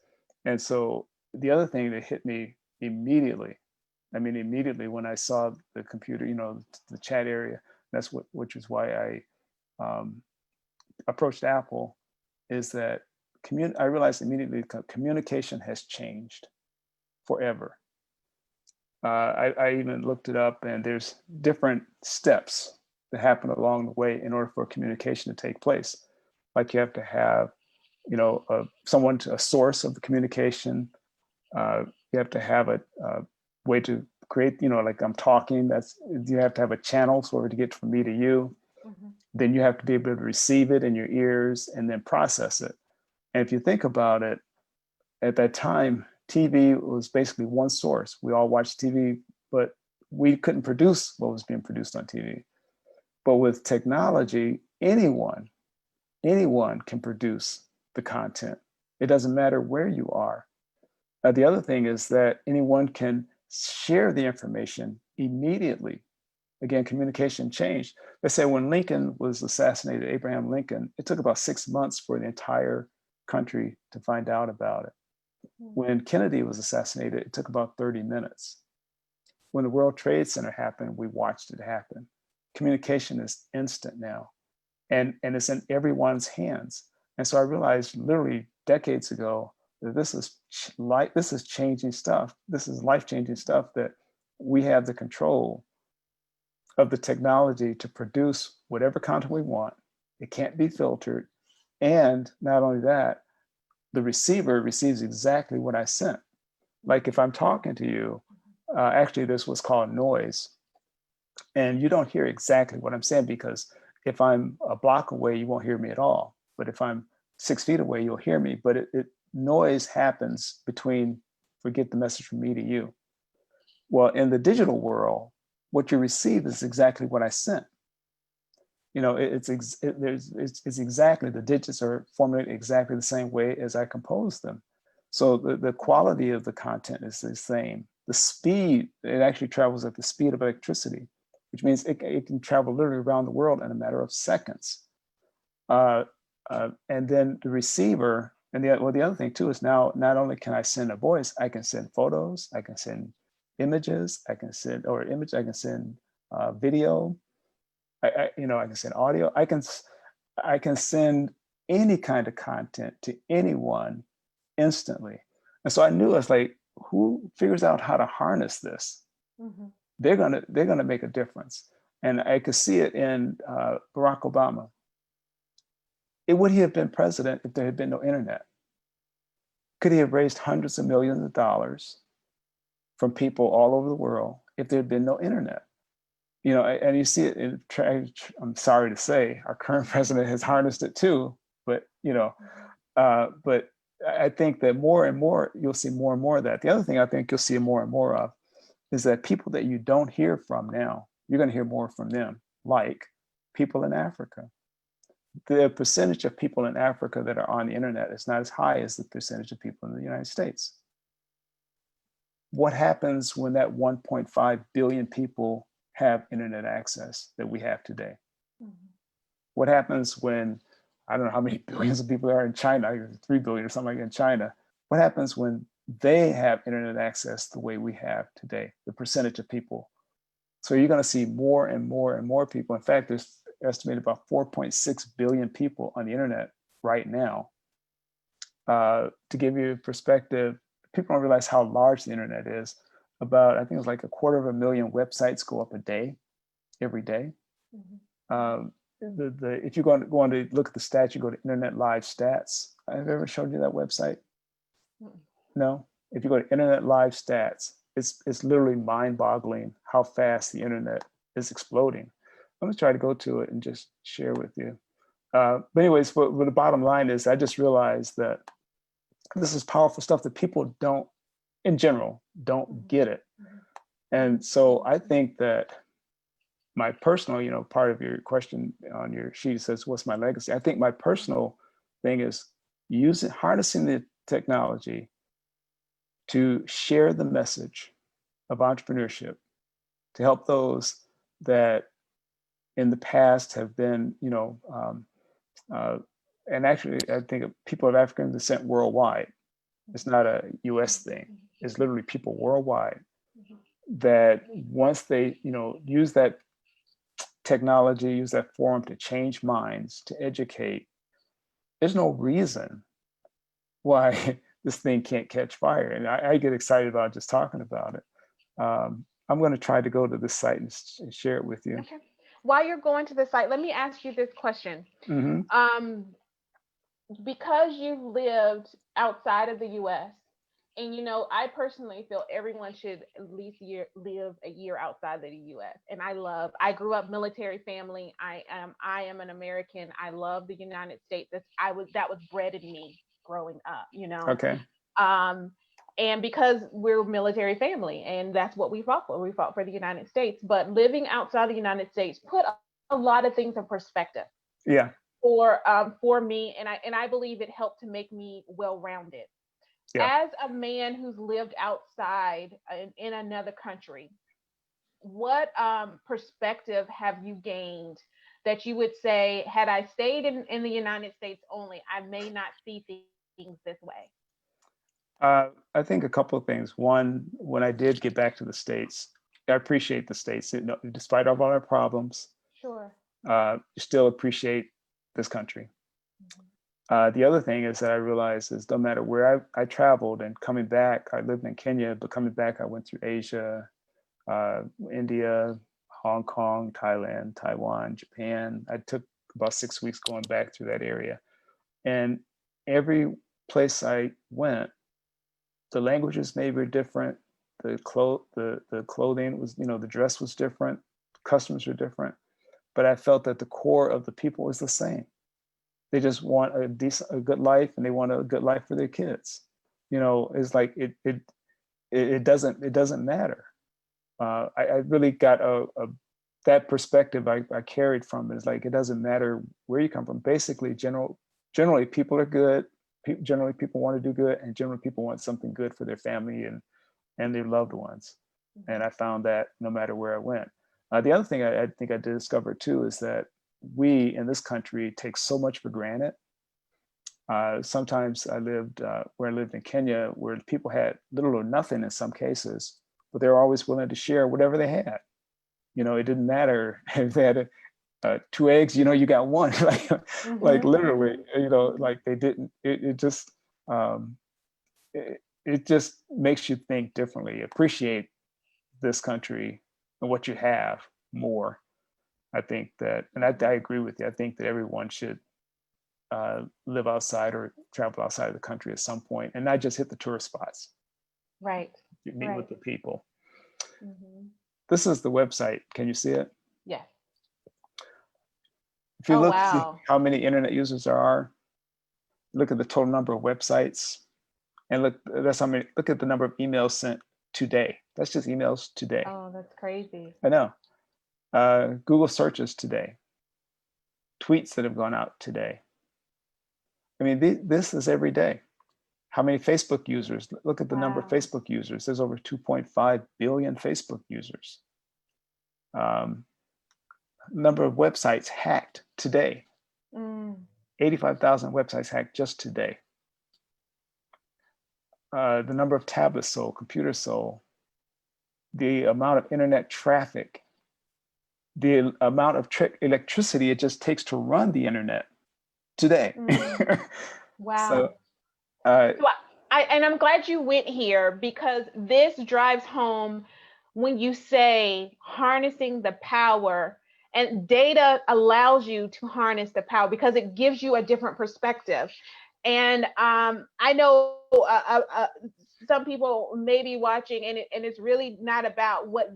Speaker 2: And so the other thing that hit me immediately when I saw the computer, the chat area, which is why I approached Apple, is that I realized immediately communication has changed forever. I even looked it up, and there's different steps that happen along the way in order for communication to take place. Like, you have to have, a source of the communication. You have to have a way to create, like I'm talking, you have to have a channel for it to get from me to you. Then you have to be able to receive it in your ears and then process it. And if you think about it, at that time, TV was basically one source. We all watched TV, but we couldn't produce what was being produced on TV. But with technology, anyone can produce the content. It doesn't matter where you are. The other thing is that anyone can share the information immediately. Again, communication changed. They say when Lincoln was assassinated, Abraham Lincoln, it took about 6 months for the entire country to find out about it. When Kennedy was assassinated, it took about 30 minutes. When the World Trade Center happened, we watched it happen. Communication is instant now, and it's in everyone's hands. And so I realized literally decades ago that this is changing stuff. This is life-changing stuff, that we have the control of the technology to produce whatever content we want. It can't be filtered, And not only that, the receiver receives exactly what I sent. Like if I'm talking to you, actually there's what's called noise. And you don't hear exactly what I'm saying, because if I'm a block away, you won't hear me at all. But if I'm 6 feet away, you'll hear me. But noise happens between, forget the message from me to you. Well, in the digital world, what you receive is exactly what I sent. It's exactly, the digits are formulated exactly the same way as I composed them. So the quality of the content is the same. The speed, it actually travels at the speed of electricity, which means it can travel literally around the world in a matter of seconds. And then the receiver, and the other thing too is, now not only can I send a voice, I can send photos, I can send images, I can send video. I can send audio. I can send any kind of content to anyone instantly. And so I knew, it's like, who figures out how to harness this? Mm-hmm. They're gonna make a difference. And I could see it in Barack Obama. Would he have been president if there had been no internet? Could he have raised hundreds of millions of dollars from people all over the world if there had been no internet? And you see it I'm sorry to say, our current president has harnessed it too, but but I think that more and more, you'll see more and more of that. The other thing I think you'll see more and more of is that people that you don't hear from now, you're going to hear more from them, like people in Africa. The percentage of people in Africa that are on the internet is not as high as the percentage of people in the United States. What happens when that 1.5 billion people have internet access that we have today? Mm-hmm. What happens when, I don't know how many billions of people are in China, 3 billion or something like that in China? What happens when they have internet access the way we have today, the percentage of people? So you're going to see more and more and more people. In fact, there's estimated about 4.6 billion people on the internet right now. To give you perspective, people don't realize how large the internet is. I think it's like 250,000 websites go up a day, every day. Mm-hmm. If you're going to look at the stats, you go to Internet Live Stats. I've ever showed you that website? Mm-hmm. No? If you go to Internet Live Stats, it's literally mind-boggling how fast the internet is exploding. I'm going to try to go to it and just share with you. But anyways, but the bottom line is, I just realized that this is powerful stuff that people don't, in general, don't get it. And so I think that my personal, part of your question on your sheet says, what's my legacy? I think my personal thing is harnessing the technology to share the message of entrepreneurship, to help those that in the past have been, and actually, I think people of African descent worldwide. It's not a US thing. It's literally people worldwide that once they, use that technology, use that forum to change minds, to educate, there's no reason why this thing can't catch fire. And I get excited about just talking about it. I'm going to try to go to this site and share it with you.
Speaker 1: Okay. While you're going to the site, let me ask you this question. Mm-hmm. Because you've lived outside of the US, and I personally feel everyone should at least live a year outside of the US. And I grew up military family. I am an American. I love the United States. That was bred in me growing up,
Speaker 2: Okay.
Speaker 1: And because we're a military family, and that's what we fought for. We fought for the United States. But living outside the United States put a lot of things in perspective.
Speaker 2: Yeah.
Speaker 1: For me, and I believe it helped to make me well-rounded. Yeah. As a man who's lived outside in another country, what perspective have you gained that you would say, had I stayed in the United States only, I may not see things this way?
Speaker 2: I think a couple of things. One, when I did get back to the States, I appreciate the States. Despite all our problems,
Speaker 1: sure,
Speaker 2: you still appreciate this country. Mm-hmm. The other thing is that I realized is no matter where I traveled, and coming back, I lived in Kenya, but coming back, I went through Asia, India, Hong Kong, Thailand, Taiwan, Japan. I took about 6 weeks going back through that area. And every place I went, the languages maybe were different. The clothing was, the dress was different. Customers were different, but I felt that the core of the people was the same. They just want a good life, and they want a good life for their kids. It's like it doesn't matter. I really got that perspective I carried from it. It's like, it doesn't matter where you come from. Basically, generally people are good. Generally people want to do good, and generally people want something good for their family and their loved ones. And I found that no matter where I went. The other thing I think I discovered too is that we in this country take so much for granted. Sometimes I lived where I lived in Kenya, where people had little or nothing in some cases, but they were always willing to share whatever they had. It didn't matter if they had 2 eggs, you got one. Like literally, like they didn't. Um, it just makes you think differently, appreciate this country and what you have more. I think that, and I agree with you. I think that everyone should live outside or travel outside of the country at some point, and not just hit the tourist spots.
Speaker 1: Right.
Speaker 2: Meet with the people.
Speaker 1: Mm-hmm.
Speaker 2: This is the website. Can you see it?
Speaker 1: Yes.
Speaker 2: If you look,
Speaker 1: wow.
Speaker 2: see how many internet users there are. Look at the total number of websites, and look at the number of emails sent today. That's just emails today.
Speaker 1: Oh, that's crazy.
Speaker 2: I know. Google searches today. Tweets that have gone out today. I mean, this is every day. How many Facebook users? Look at the number of Facebook users. There's over 2.5 billion Facebook users. Number of websites hacked today. 85,000 websites hacked just today. The number of tablets sold, computers sold, the amount of internet traffic, the amount of electricity it just takes to run the internet today.
Speaker 1: Wow.
Speaker 2: So,
Speaker 1: and I'm glad you went here, because this drives home when you say harnessing the power, and data allows you to harness the power because it gives you a different perspective. And I know some people may be watching, and it's really not about what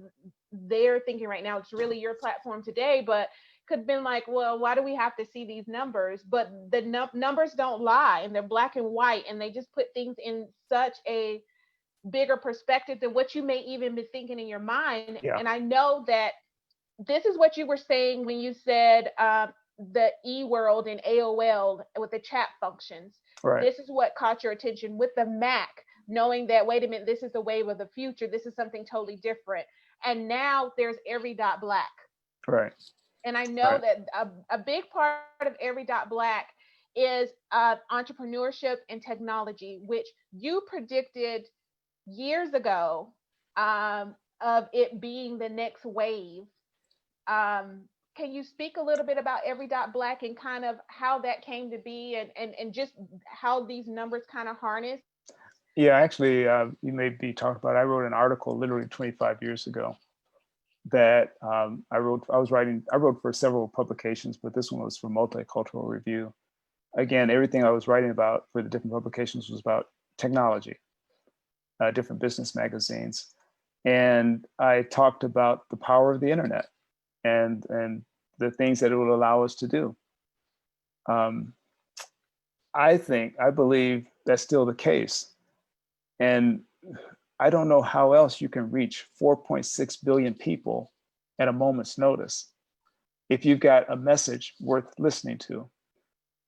Speaker 1: they're thinking right now. It's really your platform today, but could have been like, well, why do we have to see these numbers? But the numbers don't lie, and they're black and white, and they just put things in such a bigger perspective than what you may even be thinking in your mind.
Speaker 2: Yeah.
Speaker 1: And I know that this is what you were saying when you said the e-world and AOL with the chat functions.
Speaker 2: Right.
Speaker 1: This is what caught your attention with the Mac, knowing that, wait a minute, this is the wave of the future. This is something totally different. And now there's Every.Black.
Speaker 2: Right.
Speaker 1: And I know that a big part of Every.Black is entrepreneurship and technology, which you predicted years ago of it being the next wave. Can you speak a little bit about Every.Black and kind of how that came to be, and just how these numbers kind of harness?
Speaker 2: Yeah, actually, you may be talking about, I wrote an article literally 25 years ago that I wrote for several publications, but this one was for Multicultural Review. Again, everything I was writing about for the different publications was about technology, different business magazines. And I talked about the power of the internet and the things that it will allow us to do. I believe that's still the case. And I don't know how else you can reach 4.6 billion people at a moment's notice if you've got a message worth listening to.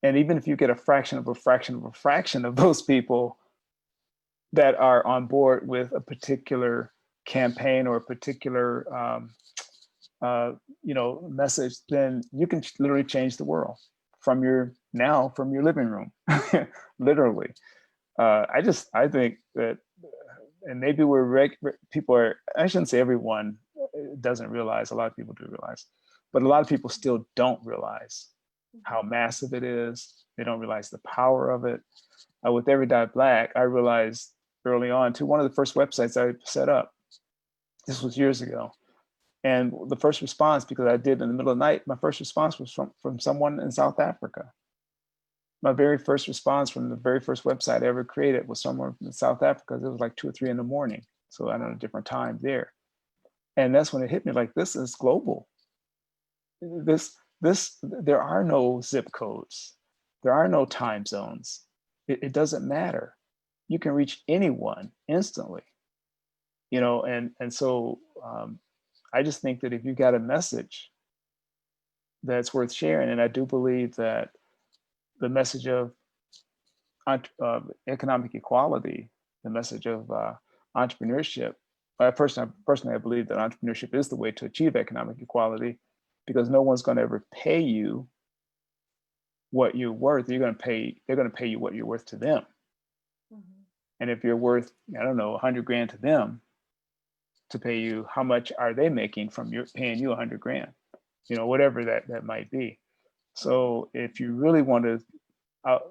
Speaker 2: And even if you get a fraction of a fraction of a fraction of those people that are on board with a particular campaign or a particular message, then you can literally change the world from your living room, literally. I think that, and maybe people are, I shouldn't say everyone doesn't realize, a lot of people do realize, but a lot of people still don't realize how massive it is. They don't realize the power of it. With Every.Black, I realized early on too, one of the first websites I set up, this was years ago. And the first response, because I did in the middle of the night, my first response was from someone in South Africa. My very first response from the very first website I ever created was somewhere in South Africa. It was like 2 or 3 in the morning. So I know a different time there. And that's when it hit me like, this is global. There are no zip codes. There are no time zones. It doesn't matter. You can reach anyone instantly, and so I just think that if you got a message that's worth sharing, and I do believe that the message of economic equality, the message of entrepreneurship. Personally, I believe that entrepreneurship is the way to achieve economic equality, because no one's going to ever pay you what you're worth. They're going to pay you what you're worth to them. Mm-hmm. And if you're worth, I don't know, 100 grand to them, to pay you, how much are they making from your paying you 100 grand? Whatever that might be. So if you really want to,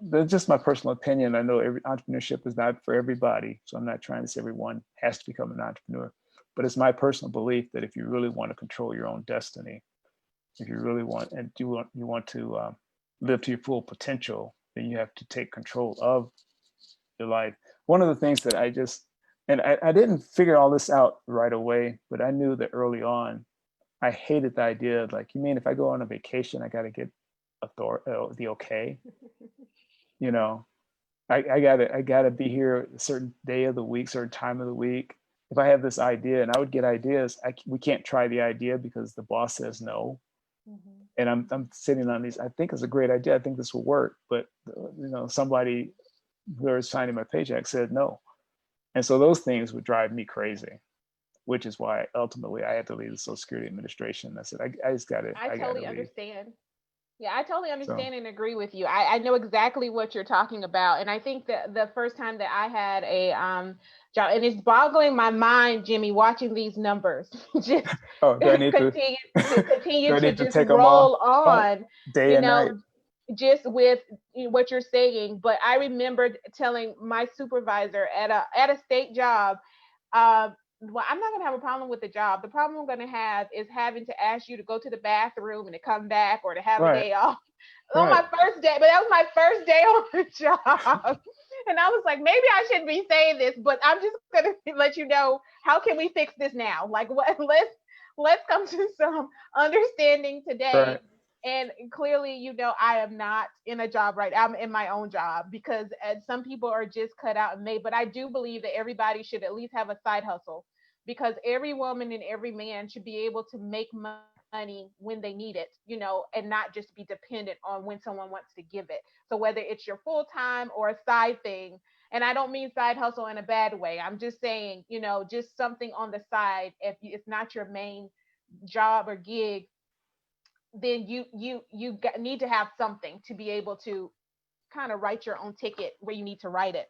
Speaker 2: that's just my personal opinion. I know entrepreneurship is not for everybody, so I'm not trying to say everyone has to become an entrepreneur, but it's my personal belief that if you really want to control your own destiny, if you really want, and you want to live to your full potential, then you have to take control of your life. One of the things that I didn't figure all this out right away, but I knew that early on, I hated the idea of, like, you mean if I go on a vacation, I got to get the okay? I gotta be here a certain day of the week, certain time of the week. If I have this idea, and I would get ideas, we can't try the idea because the boss says no. Mm-hmm. And I'm sitting on these. I think it's a great idea. I think this will work, but somebody who was signing my paycheck said no, and so those things would drive me crazy, which is why ultimately I had to leave the Social Security Administration. I said I just got to.
Speaker 1: I totally understand. Yeah, I totally understand and agree with you. I know exactly what you're talking about. And I think that the first time that I had a job, and it's boggling my mind, Jimmy, watching these numbers just continue to just roll on,
Speaker 2: day and night.
Speaker 1: Just with what you're saying. But I remembered telling my supervisor at a state job, well, I'm not going to have a problem with the job. The problem I'm going to have is having to ask you to go to the bathroom and to come back, or to have a day off on my first day. But that was my first day on the job. And I was like, maybe I shouldn't be saying this, but I'm just going to let you know, how can we fix this now? Like, let's come to some understanding today. Right. And clearly, I am not in a job right. I'm in my own job, because some people are just cut out and made. But I do believe that everybody should at least have a side hustle, because every woman and every man should be able to make money when they need it, and not just be dependent on when someone wants to give it. So whether it's your full time or a side thing, and I don't mean side hustle in a bad way. I'm just saying, just something on the side. If it's not your main job or gig, then you need to have something to be able to kind of write your own ticket where you need to write it,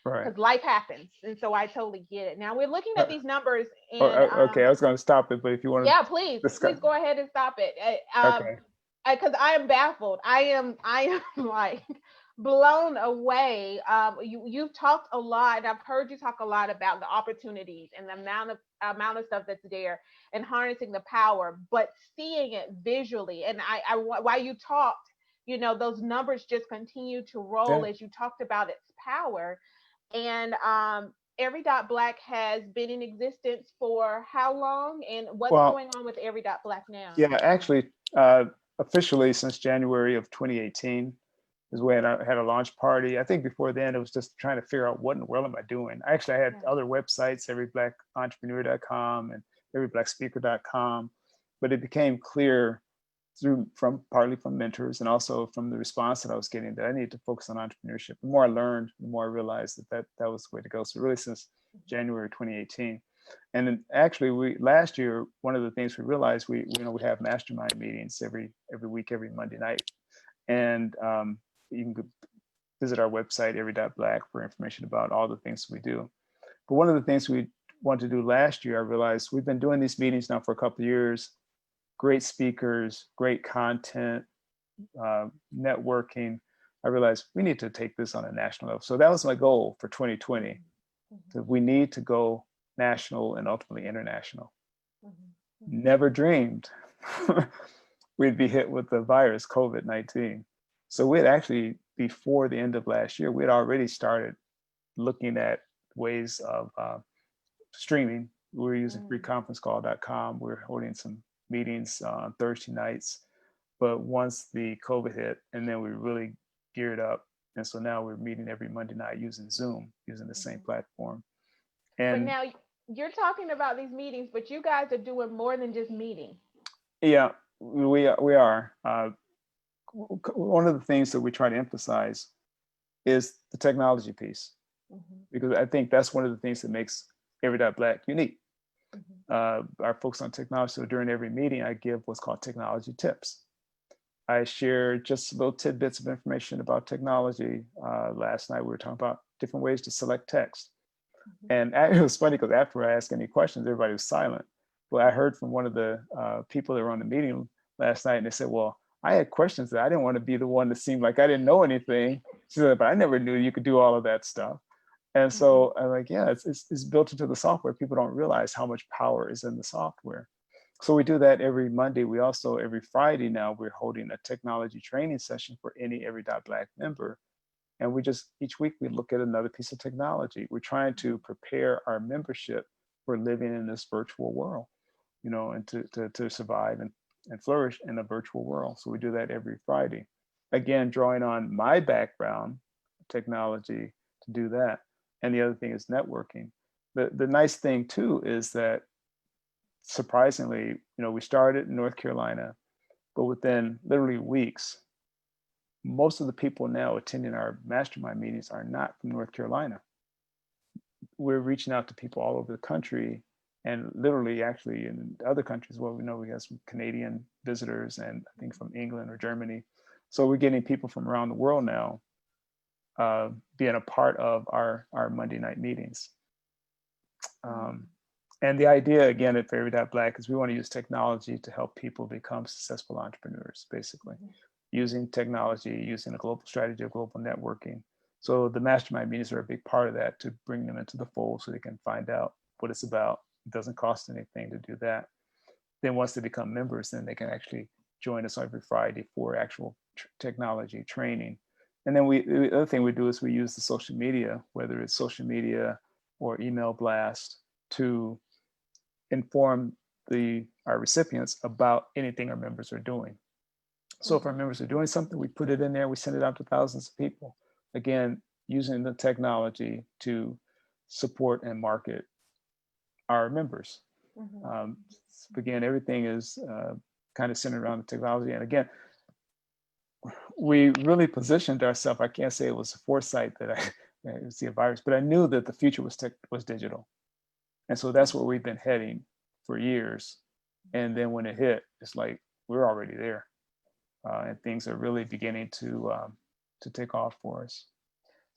Speaker 1: because life happens. And so I totally get it. Now we're looking at these numbers, and
Speaker 2: okay, I was going to stop it, but if you want to,
Speaker 1: please go ahead and stop it. Because I am baffled. I am like blown away. You've talked a lot, and I've heard you talk a lot about the opportunities and the amount of stuff that's there, and harnessing the power, but seeing it visually. And I while you talked, those numbers just continue to roll as you talked about its power. And Every.Black has been in existence for how long, and what's going on with Every.Black now?
Speaker 2: Yeah, actually, officially since January of 2018 is when I had a launch party. I think before then it was just trying to figure out what in the world am I doing. I actually had other websites, Every.Black.entrepreneur.com and Every.Black.speaker.com, but it became clear partly from mentors and also from the response that I was getting that I needed to focus on entrepreneurship. The more I learned, the more I realized that was the way to go. So really since January 2018. And then actually last year, one of the things we realized, we have mastermind meetings every week, every Monday night. And you can visit our website, Every.Black, for information about all the things we do. But one of the things we wanted to do last year, I realized we've been doing these meetings now for a couple of years. Great speakers, great content, networking. I realized we need to take this on a national level. So that was my goal for 2020. Mm-hmm. We need to go national and ultimately international. Mm-hmm. Never dreamed we'd be hit with the virus, COVID-19. So we had actually before the end of last year, we had already started looking at ways of streaming. We were using freeconferencecall.com. We were holding some meetings on Thursday nights. But once the COVID hit, and then we really geared up. And so now we're meeting every Monday night using Zoom, using the same platform.
Speaker 1: But
Speaker 2: And
Speaker 1: now you're talking about these meetings, but you guys are doing more than just meeting.
Speaker 2: yeah, we are. One of the things that we try to emphasize is the technology piece, because I think that's one of the things that makes Every.Black unique. Our focus on technology. So during every meeting, I give what's called technology tips. I share just little tidbits of information about technology. Last night we were talking about different ways to select text. And it was funny because after I asked any questions, everybody was silent. But I heard from one of the people that were on the meeting last night, and they said, well, I had questions that I didn't want to be the one that seemed like I didn't know anything. She said, but I never knew you could do all of that stuff. And so I'm like, yeah, it's built into the software. People don't realize how much power is in the software. So we do that every Monday. We also, every Friday now, we're holding a technology training session for any Every.Black member. And we just, each week we look at another piece of technology. We're trying to prepare our membership for living in this virtual world, you know, and to survive and flourish in a virtual world. So we do that every Friday. Again, drawing on my background, technology, to do that. And the other thing is networking. The nice thing too is that surprisingly, you know, we started in North Carolina, but within literally weeks, most of the people now attending our mastermind meetings are not from North Carolina. We're reaching out to people all over the country, and literally actually in other countries. Well, we know we have some Canadian visitors and I think from England or Germany. So we're getting people from around the world now being a part of our Monday night meetings. And the idea, again, at Every.Black is we want to use technology to help people become successful entrepreneurs, basically, using technology, using a global strategy of global networking. So the mastermind meetings are a big part of that, to bring them into the fold so they can find out what it's about. It doesn't cost anything to do that. Then once they become members, then they can actually join us every Friday for actual technology training. And then the other thing we do is we use the social media, whether it's social media or email blast, to inform our recipients about anything our members are doing. So if our members are doing something, we put it in there, we send it out to thousands of people. Again, using the technology to support and market our members. Again, everything is kind of centered around the technology. And again, we really positioned ourselves. I can't say it was a foresight that I see a virus, but I knew that the future was digital. And so that's where we've been heading for years. And then when it hit, it's like, we're already there. And things are really beginning to take off for us.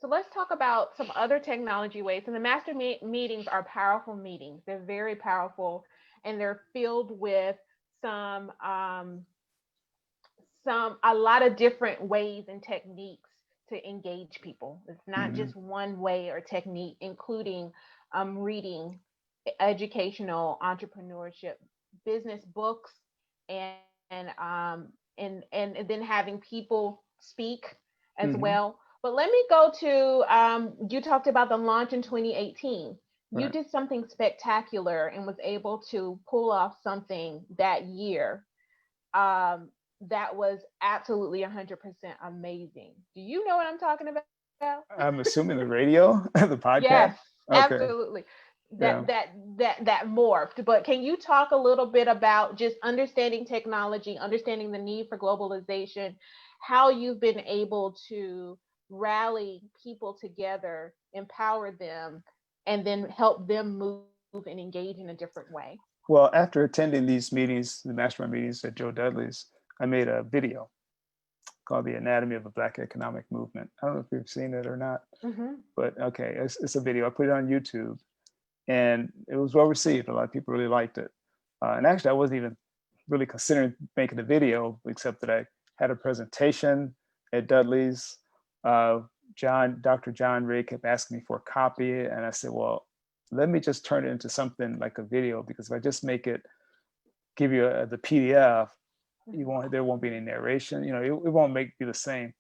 Speaker 1: So let's talk about some other technology ways. And the master meetings are powerful meetings. They're very powerful, and they're filled with a lot of different ways and techniques to engage people. It's not just one way or technique, including reading, educational, entrepreneurship, business books, and then having people speak as well. But let me go to, you talked about the launch in 2018. You did something spectacular and was able to pull off something that year that was absolutely 100% amazing. Do you know what I'm talking about?
Speaker 2: I'm assuming the radio, the podcast?
Speaker 1: Yes,
Speaker 2: okay.
Speaker 1: Absolutely. That morphed. But can you talk a little bit about just understanding technology, understanding the need for globalization, how you've been able to rally people together, empower them, and then help them move and engage in a different way?
Speaker 2: Well, after attending these meetings, the mastermind meetings at Joe Dudley's, I made a video called The Anatomy of a Black Economic Movement. I don't know if you've seen it or not, but okay, it's a video. I put it on YouTube, and it was well received. A lot of people really liked it. And actually, I wasn't even really considering making a video, except that I had a presentation at Dudley's. Dr. John Ray kept asking me for a copy, and I said, well, let me just turn it into something like a video, because if I just give you the PDF, there won't be any narration. You know, it won't be the same.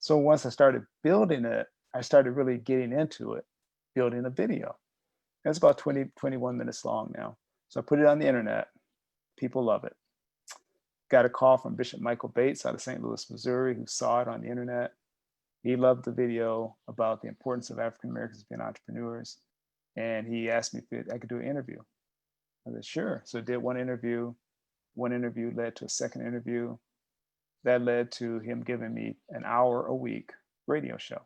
Speaker 2: So once I started building it, I started really getting into it, building a video. It's about 20, 21 minutes long now. So I put it on the internet. People love it. Got a call from Bishop Michael Bates out of St. Louis, Missouri, who saw it on the internet. He loved the video about the importance of African Americans being entrepreneurs. And he asked me if I could do an interview. I said, sure. So I did one interview. One interview led to a second interview. That led to him giving me an hour a week radio show.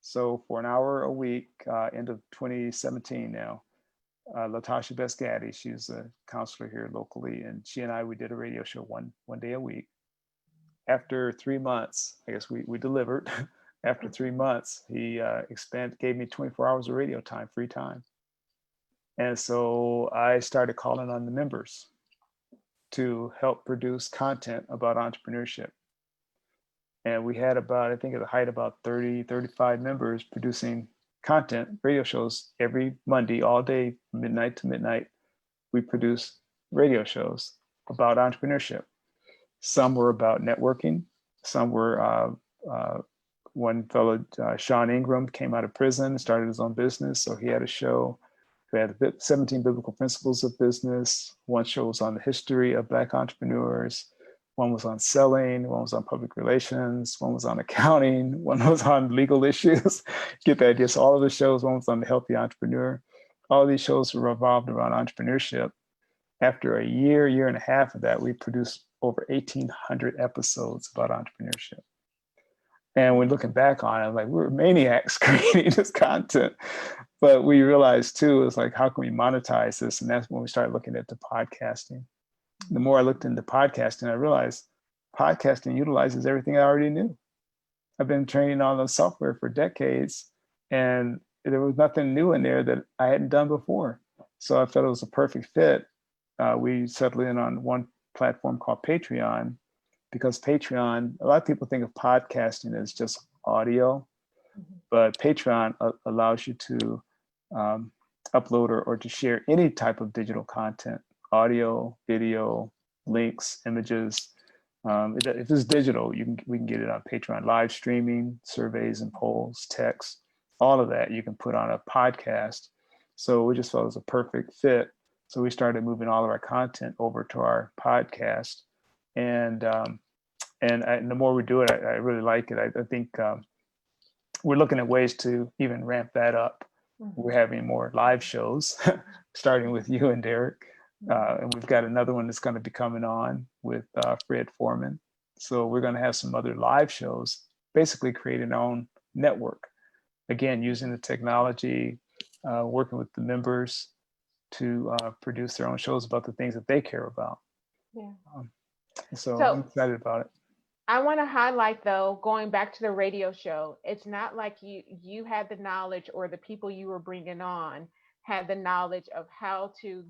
Speaker 2: So for an hour a week, end of 2017 now, Latasha Besgatti, she's a counselor here locally, and she and I, we did a radio show one day a week. After 3 months, I guess we delivered. After 3 months, he gave me 24 hours of radio time, free time. And so I started calling on the members to help produce content about entrepreneurship. And we had about, I think at the height, about 30, 35 members producing content, radio shows every Monday, all day, midnight to midnight. We produce radio shows about entrepreneurship. Some were about networking. Some were, one fellow, Sean Ingram, came out of prison, started his own business. So he had a show. We had 17 biblical principles of business. One show was on the history of Black entrepreneurs. One was on selling. One was on public relations. One was on accounting. One was on legal issues. Get the idea. So all of the shows, one was on the healthy entrepreneur. All of these shows were revolved around entrepreneurship. After a year and a half of that, we produced over 1,800 episodes about entrepreneurship. And we're looking back on it, like, we were maniacs creating this content. But we realized too, it's like, how can we monetize this? And that's when we started looking at the podcasting. The more I looked into podcasting, I realized podcasting utilizes everything I already knew. I've been training on the software for decades, and there was nothing new in there that I hadn't done before. So I felt it was a perfect fit. We settled in on one platform called Patreon, because Patreon, a lot of people think of podcasting as just audio, but Patreon allows you to upload or to share any type of digital content, audio, video, links, images. If it's digital, we can get it on Patreon. Live streaming, surveys and polls, text, all of that you can put on a podcast. So we just felt it was a perfect fit. So we started moving all of our content over to our podcast. And the more we do it, I really like it. I think we're looking at ways to even ramp that up. We're having more live shows, starting with you and Derek. And we've got another one that's going to be coming on with Fred Foreman. So we're going to have some other live shows, basically creating our own network. Again, using the technology, working with the members to produce their own shows about the things that they care about.
Speaker 1: Yeah.
Speaker 2: So I'm excited about it.
Speaker 1: I want to highlight, though, going back to the radio show, it's not like you had the knowledge, or the people you were bringing on had the knowledge of how to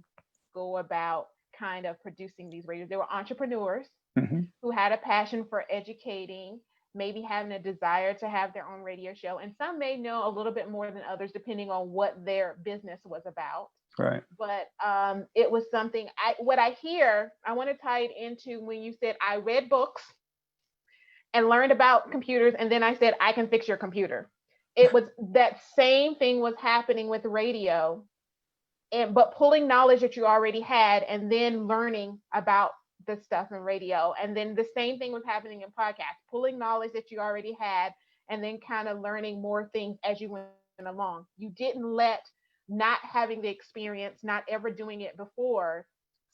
Speaker 1: go about kind of producing these radios. They were entrepreneurs who had a passion for educating, maybe having a desire to have their own radio show. And some may know a little bit more than others, depending on what their business was about.
Speaker 2: Right.
Speaker 1: But it was something, I want to tie it into when you said, I read books and learned about computers, and then I said, I can fix your computer. It was that same thing was happening with radio, but pulling knowledge that you already had and then learning about the stuff in radio. And then the same thing was happening in podcasts, pulling knowledge that you already had and then kind of learning more things as you went along. You didn't let not having the experience, not ever doing it before,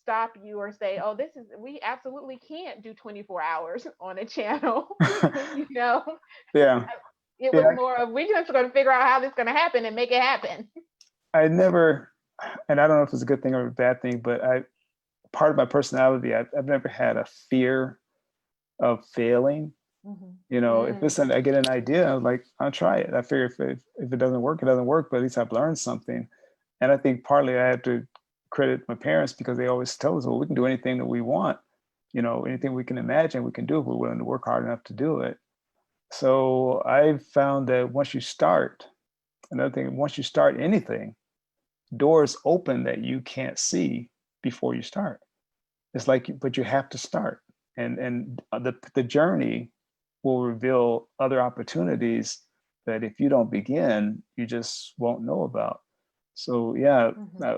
Speaker 1: stop you or say, oh, we absolutely can't do 24 hours on a channel.
Speaker 2: Yeah.
Speaker 1: It was more of, we're just going to figure out how this is going to happen and make it happen.
Speaker 2: I never, and I don't know if it's a good thing or a bad thing, but part of my personality, I've never had a fear of failing. If I get an idea, I'm like, I'll try it. I figure if it doesn't work, it doesn't work, but at least I've learned something. And I think partly I have to credit my parents, because they always tell us, well, we can do anything that we want. Anything we can imagine, we can do if we're willing to work hard enough to do it. So I've found that once you start anything, doors open that you can't see before you start. It's like, but you have to start. And the journey will reveal other opportunities that if you don't begin, you just won't know about. So yeah,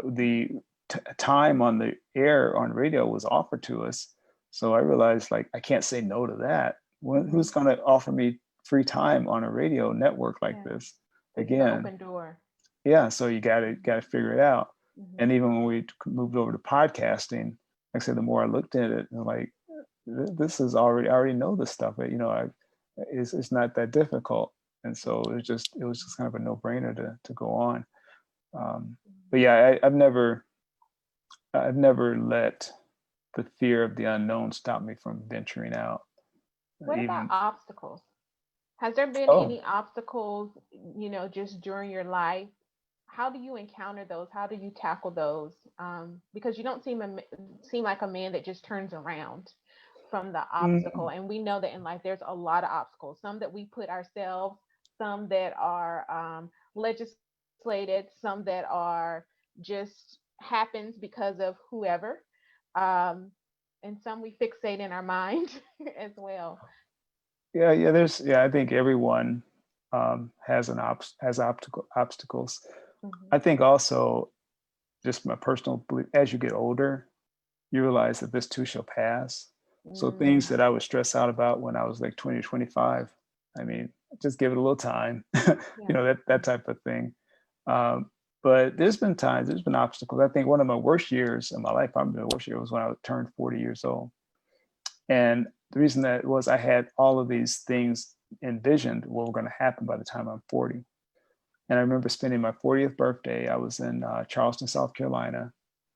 Speaker 2: the time on the air on radio was offered to us. So I realized like I can't say no to that. Who's going to offer me free time on a radio network like this?
Speaker 1: It's the open door.
Speaker 2: Yeah, so you got to figure it out. And even when we moved over to podcasting, like I said, the more I looked at it, and like this is already, I already know this stuff, but you know, it's not that difficult. And so it was just kind of a no brainer to go on. But yeah, I've never let the fear of the unknown stop me from venturing out.
Speaker 1: What about obstacles? Has there been any obstacles, you know, just during your life? How do you encounter those? How do you tackle those? Because you don't seem like a man that just turns around from the obstacle. And we know that in life there's a lot of obstacles. Some that we put ourselves, some that are legislated, some that are just happens because of whoever, and some we fixate in our mind as well.
Speaker 2: Yeah, I think everyone has obstacles. I think also, just my personal belief, as you get older, you realize that this too shall pass. So things that I was stressed out about when I was like 20 or 25, I mean, just give it a little time, you know, that type of thing. But there's been obstacles. I think one of my worst years in my life, probably the worst year, was when I turned 40 years old. And the reason that was I had all of these things envisioned what were going to happen by the time I'm 40. And I remember spending my 40th birthday. I was in Charleston, South Carolina,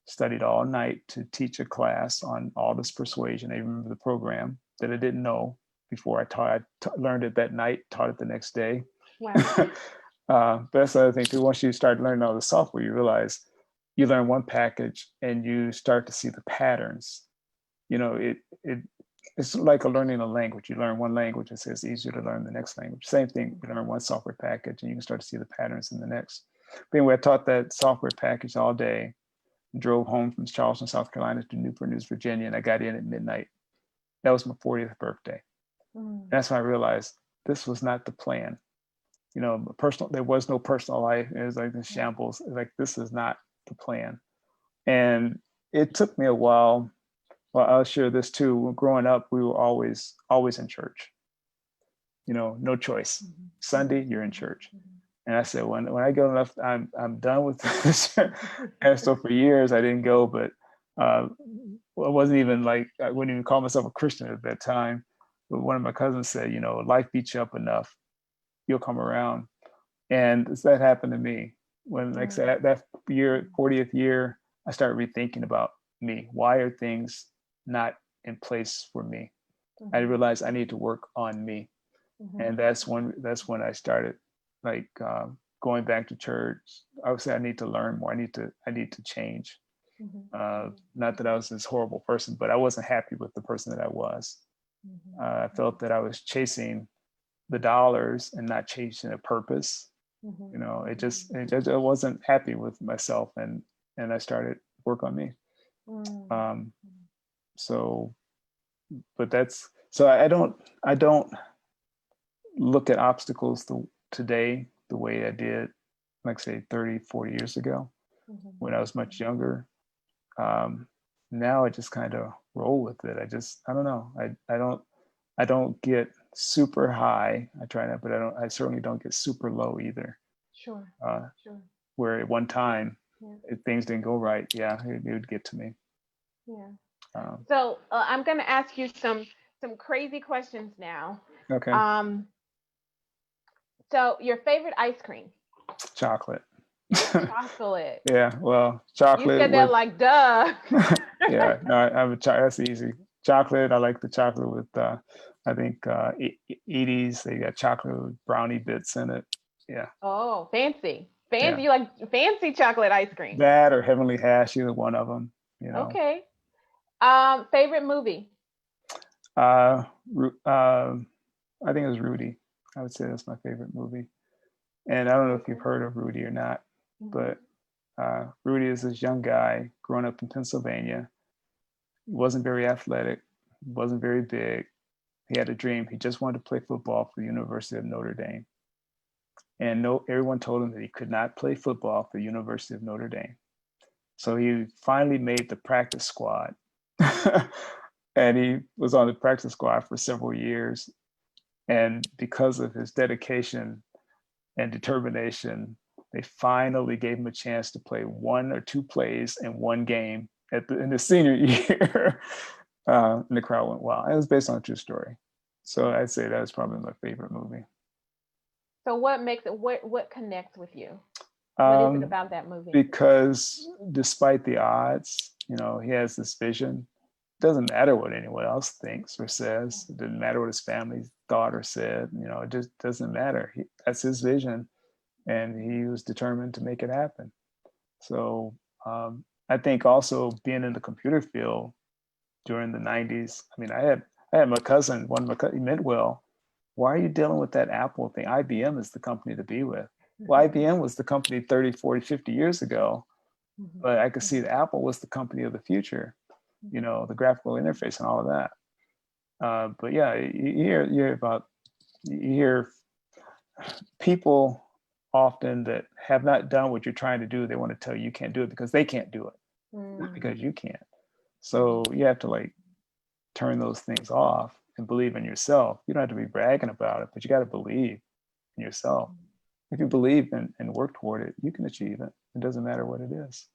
Speaker 2: studied all night to teach a class on Aldous persuasion. I remember the program that I didn't know before I taught. Learned it that night, taught it the next day. Wow. But that's the other thing too. Once you start learning all the software, you realize you learn one package and you start to see the patterns. You know, it's like learning a language. You learn one language, and it's easier to learn the next language. Same thing, you learn one software package and you can start to see the patterns in the next. But anyway, I taught that software package all day, drove home from Charleston, South Carolina to Newport News, Virginia, and I got in at midnight. That was my 40th birthday. That's when I realized this was not the plan. You know, there was no personal life. It was like the shambles. Like, this is not the plan. And it took me a while. Well, I'll share this too. Growing up, we were always in church. You know, no choice. Sunday, you're in church. And I said, when I go enough, I'm done with this. And so for years, I didn't go, but it wasn't even like, I wouldn't even call myself a Christian at that time. But one of my cousins said, you know, life beats you up enough, you'll come around. And that happened to me. When, like I said, that year, 40th year, I started rethinking about me. Why are things not in place for me? I realized I need to work on me. And that's when I started like going back to church. I would say I need to learn more. I need to change. Not that I was this horrible person, but I wasn't happy with the person that I was. I felt that I was chasing the dollars and not chasing a purpose. You know, I wasn't happy with myself, and I started work on me. So, but I don't look at obstacles today the way I did, like say 30, 40 years ago when I was much younger. Now I just kind of roll with it. I don't know. I don't get super high. I try not, but I certainly don't get super low either.
Speaker 1: Sure.
Speaker 2: Where at one time, if things didn't go right, it would get to me.
Speaker 1: Yeah. So I'm going to ask you some crazy questions now.
Speaker 2: Okay.
Speaker 1: So your favorite ice cream?
Speaker 2: Chocolate.
Speaker 1: Chocolate.
Speaker 2: Yeah. Well, chocolate.
Speaker 1: You said that like duh.
Speaker 2: Yeah. No, that's easy. Chocolate. I like the chocolate with I think Edie's. They got chocolate with brownie bits in it. Yeah.
Speaker 1: Oh, fancy. Yeah. You like fancy chocolate ice cream?
Speaker 2: That or Heavenly Hash, either one of them. You know.
Speaker 1: Okay. Favorite movie?
Speaker 2: I think it was Rudy. I would say that's my favorite movie. And I don't know if you've heard of Rudy or not, but Rudy is this young guy growing up in Pennsylvania. He wasn't very athletic, wasn't very big, he had a dream. He just wanted to play football for the University of Notre Dame. And no, everyone told him that he could not play football for the University of Notre Dame. So he finally made the practice squad. And he was on the practice squad for several years. And because of his dedication and determination, they finally gave him a chance to play 1 or 2 plays in one game in the senior year. And the crowd went wild. It was based on a true story. So I'd say that was probably my favorite movie.
Speaker 1: So what makes it, what connects with you? What is it about that movie?
Speaker 2: Because despite the odds, he has this vision. It doesn't matter what anyone else thinks or says. It doesn't matter what his family thought or said. It just doesn't matter. That's his vision, and he was determined to make it happen. So I think also being in the computer field during the 90s, I mean, I had my cousin, he meant well. Why are you dealing with that Apple thing? IBM is the company to be with. Well, IBM was the company 30, 40, 50 years ago, but I could see that Apple was the company of the future, the graphical interface and all of that. But yeah, you hear people often that have not done what you're trying to do. They want to tell you can't do it because they can't do it, not because you can't. So you have to turn those things off and believe in yourself. You don't have to be bragging about it, but you got to believe in yourself. If you believe and work toward it, you can achieve it. It doesn't matter what it is.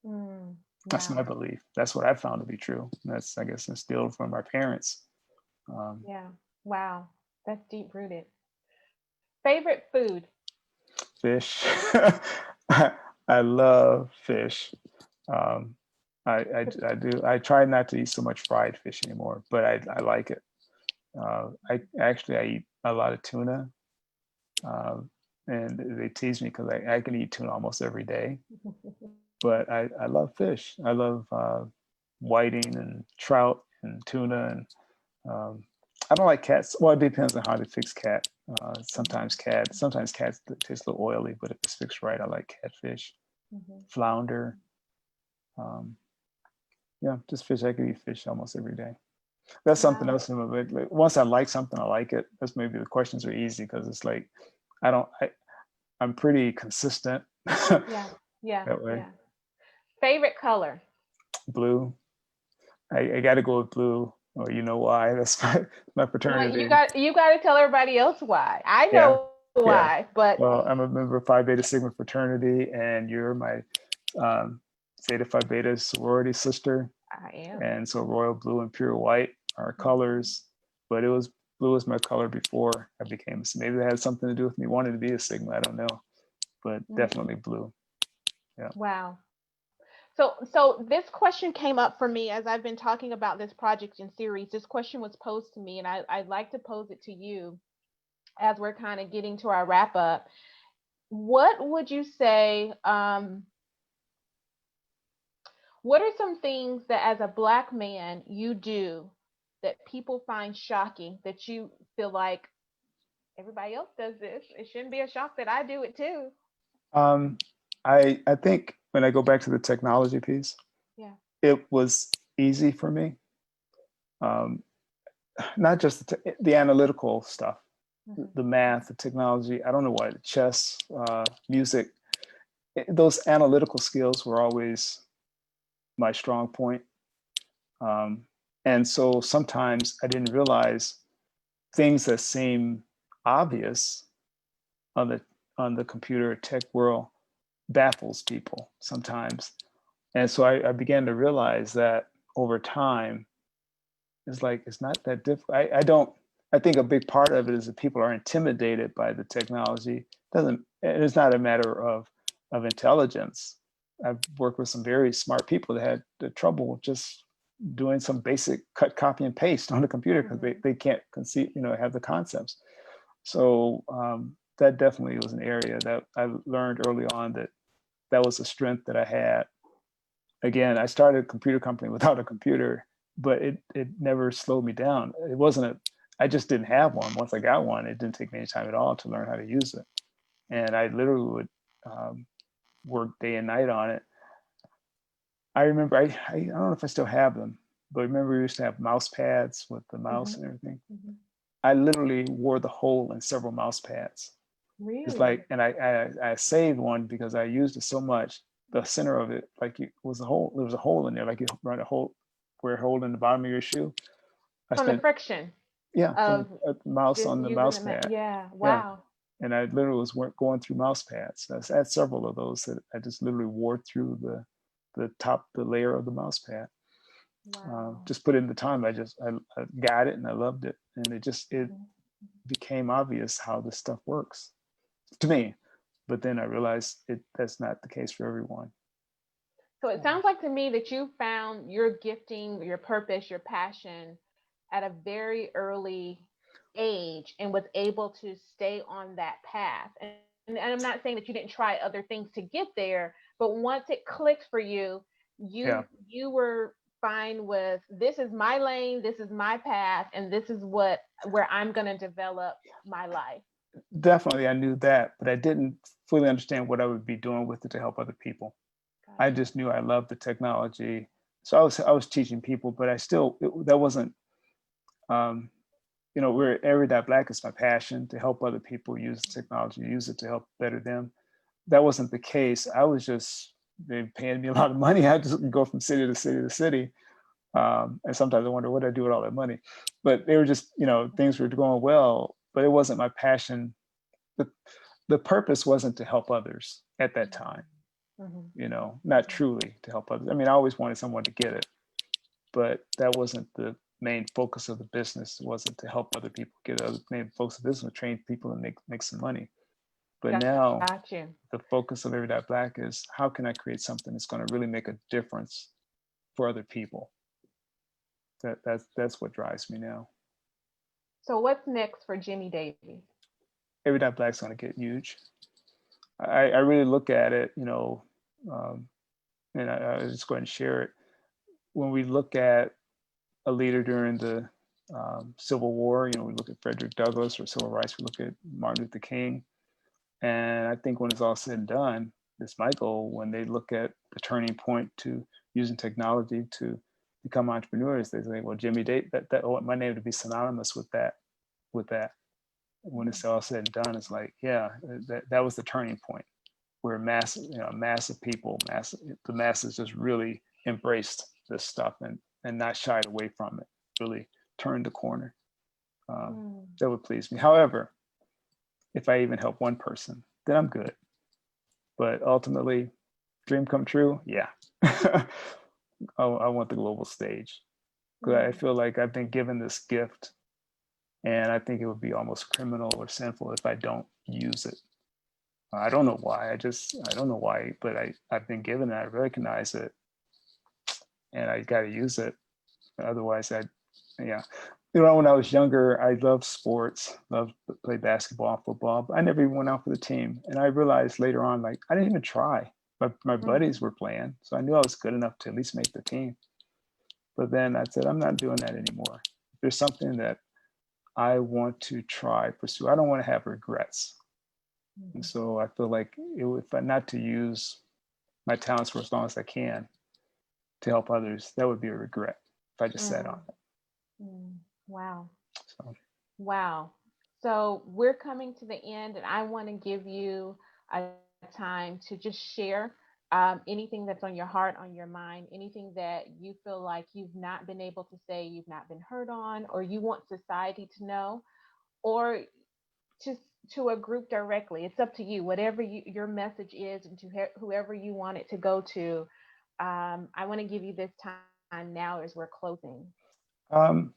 Speaker 1: Wow.
Speaker 2: That's my belief. That's what I found to be true. That's, I guess, instilled from our parents.
Speaker 1: Yeah. Wow. That's deep rooted. Favorite food?
Speaker 2: Fish. I love fish. I do. I try not to eat so much fried fish anymore, but I like it. I eat a lot of tuna. And they tease me because I can eat tuna almost every day. But I love fish. I love whiting and trout and tuna. And I don't like cats. Well, it depends on how they fix cat. Sometimes cats taste a little oily, but if it's fixed right, I like catfish, flounder. Yeah, just fish. I can eat fish almost every day. That's something else. Once I like something, I like it. That's maybe the questions are easy because it's like I'm pretty consistent.
Speaker 1: Yeah.
Speaker 2: That way.
Speaker 1: Yeah. Favorite color?
Speaker 2: Blue. I got to go with blue. Well, you know why? That's my fraternity.
Speaker 1: You got to tell everybody else why. I know why, but
Speaker 2: well, I'm a member of Phi Beta Sigma fraternity, and you're my Zeta Phi Beta sorority sister.
Speaker 1: I am.
Speaker 2: And so royal blue and pure white are colors, but blue was my color before I became. So maybe that had something to do with me wanting to be a Sigma. I don't know, but definitely blue. Yeah.
Speaker 1: Wow. So this question came up for me as I've been talking about this project and series. This question was posed to me, and I'd like to pose it to you as we're kind of getting to our wrap up. What would you say? What are some things that as a Black man you do that people find shocking, that you feel like everybody else does this? It shouldn't be a shock that I do it too.
Speaker 2: I think when I go back to the technology piece, it was easy for me. Not just the analytical stuff, the math, the technology. I don't know why, the chess, music, those analytical skills were always my strong point. And so sometimes I didn't realize things that seem obvious on the computer tech world baffles people sometimes. And so I began to realize that over time, it's not that difficult. I think a big part of it is that people are intimidated by the technology. It's not a matter of intelligence. I've worked with some very smart people that had the trouble just doing some basic cut, copy, and paste on the computer because they can't conceive, have the concepts. So that definitely was an area that I learned early on that was a strength that I had. Again, I started a computer company without a computer, but it never slowed me down. I just didn't have one. Once I got one, it didn't take me any time at all to learn how to use it. And I literally would work day and night on it. I remember, I don't know if I still have them, but remember we used to have mouse pads with the mouse
Speaker 1: Mhm.
Speaker 2: and everything.
Speaker 1: Mhm.
Speaker 2: I literally wore the hole in several mouse pads. It's
Speaker 1: Really?
Speaker 2: like, and I saved one because I used it so much. The center of it, like it was a hole. There was a hole in there, like you run a hole, where a hole in the bottom of your shoe. I
Speaker 1: From the
Speaker 2: spent,
Speaker 1: friction
Speaker 2: yeah, from
Speaker 1: of
Speaker 2: a mouse
Speaker 1: just
Speaker 2: on the
Speaker 1: using
Speaker 2: mouse
Speaker 1: the
Speaker 2: pad.
Speaker 1: yeah.
Speaker 2: Yeah,
Speaker 1: Wow.
Speaker 2: and I literally was going through mouse pads. I had several of those that I just literally wore through the layer of the mouse pad.
Speaker 1: Wow.
Speaker 2: Just put in the time. I got it and I loved it, and it
Speaker 1: Mhm.
Speaker 2: became obvious how this stuff works to me. But then I realized that's not the case for everyone.
Speaker 1: So it sounds like to me that you found your gifting, your purpose, your passion at a very early age and was able to stay on that path. And I'm not saying that you didn't try other things to get there, but once it clicked for you,
Speaker 2: Yeah,
Speaker 1: you were fine with this is my lane, this is my path, and this is what where I'm going to develop my life.
Speaker 2: definitely I knew that, but I didn't fully understand what I would be doing with it to help other people. I
Speaker 1: Gotcha.
Speaker 2: just knew I loved the technology. So I was teaching people, but I still that wasn't um, where Every.Black is my passion to help other people use technology, use it to help better them. That wasn't the case. I was just, they paying me a lot of money. I just go from city to city to city. And sometimes I wonder what I do with all that money. But they were just, things were going well, but it wasn't my passion. The, the purpose wasn't to help others at that time,
Speaker 1: Mhm.
Speaker 2: not truly to help others. I mean, I always wanted someone to get it, but that wasn't the main focus of the business. It wasn't to help other people get it. The main focus of the business was train people and make some money. But now
Speaker 1: Got you.
Speaker 2: the focus of Every.Black is how can I create something that's going to really make a difference for other people? That's what drives me now.
Speaker 1: So what's next for Jimmy Davies?
Speaker 2: Every.Black's going to get huge. I really look at it, um, and I just go ahead and share it. When we look at a leader during the Civil War, we look at Frederick Douglass or civil rights, we look at Martin Luther King. And I think when it's all said and done, it's my goal when they look at the turning point to using technology to become entrepreneurs, they say, well, Jimmy Davies, I want my name to be synonymous with that. When it's all said and done, it's like, yeah, that was the turning point where mass of people, the masses just really embraced this stuff and not shied away from it, really turned the corner.
Speaker 1: Mm.
Speaker 2: That would please me. However, if I even help one person, then I'm good. But ultimately, dream come true, yeah. I want the global stage because I
Speaker 1: Mm.
Speaker 2: feel like I've been given this gift, and I think it would be almost criminal or sinful if I don't use it. I don't know why. I don't know why, but I've been given it. I recognize it, and I got to use it. Otherwise, yeah. When I was younger, I loved sports, loved to play basketball and football, but I never even went out for the team. And I realized later on, like, I didn't even try. My
Speaker 1: Mm.
Speaker 2: buddies were playing, so I knew I was good enough to at least make the team. But then I said, I'm not doing that anymore. If there's something that I want to try, pursue, I don't want to have regrets. And
Speaker 1: Mhm.
Speaker 2: so I feel like if I not to use my talents for as long as I can to help others, that would be a regret if I just sat on
Speaker 1: Mm.
Speaker 2: it.
Speaker 1: Mm. Wow.
Speaker 2: So
Speaker 1: Wow. So we're coming to the end, and I want to give you a time to just share anything that's on your heart, on your mind, anything that you feel like you've not been able to say, you've not been heard on, or you want society to know, or just to a group directly. It's up to you. Whatever your message is, and to whoever you want it to go to. I want to give you this time now as we're closing.
Speaker 2: um,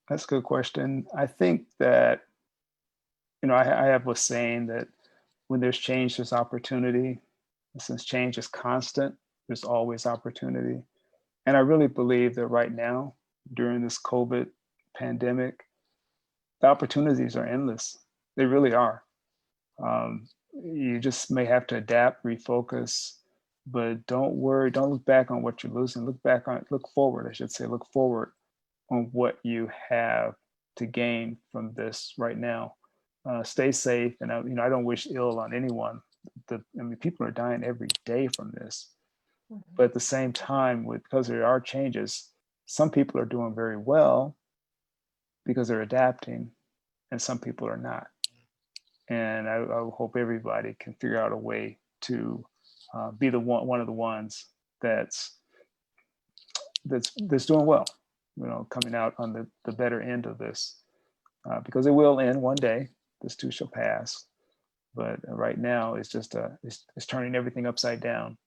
Speaker 2: that's a good question. I think that I have a saying that when there's change, there's opportunity. And since change is constant, there's always opportunity. And I really believe that right now, during this COVID pandemic, the opportunities are endless. They really are. You just may have to adapt, refocus, but don't worry. Don't look back on what you're losing. Look forward, I should say, look forward on what you have to gain from this right now. Stay safe, and I don't wish ill on anyone. People are dying every day from this,
Speaker 1: Mhm.
Speaker 2: but at the same time, because there are changes, some people are doing very well because they're adapting, and some people are not. And I hope everybody can figure out a way to be one of the ones that's doing well, coming out on the better end of this, because it will end one day. This too shall pass. But right now, it's just it's turning everything upside down.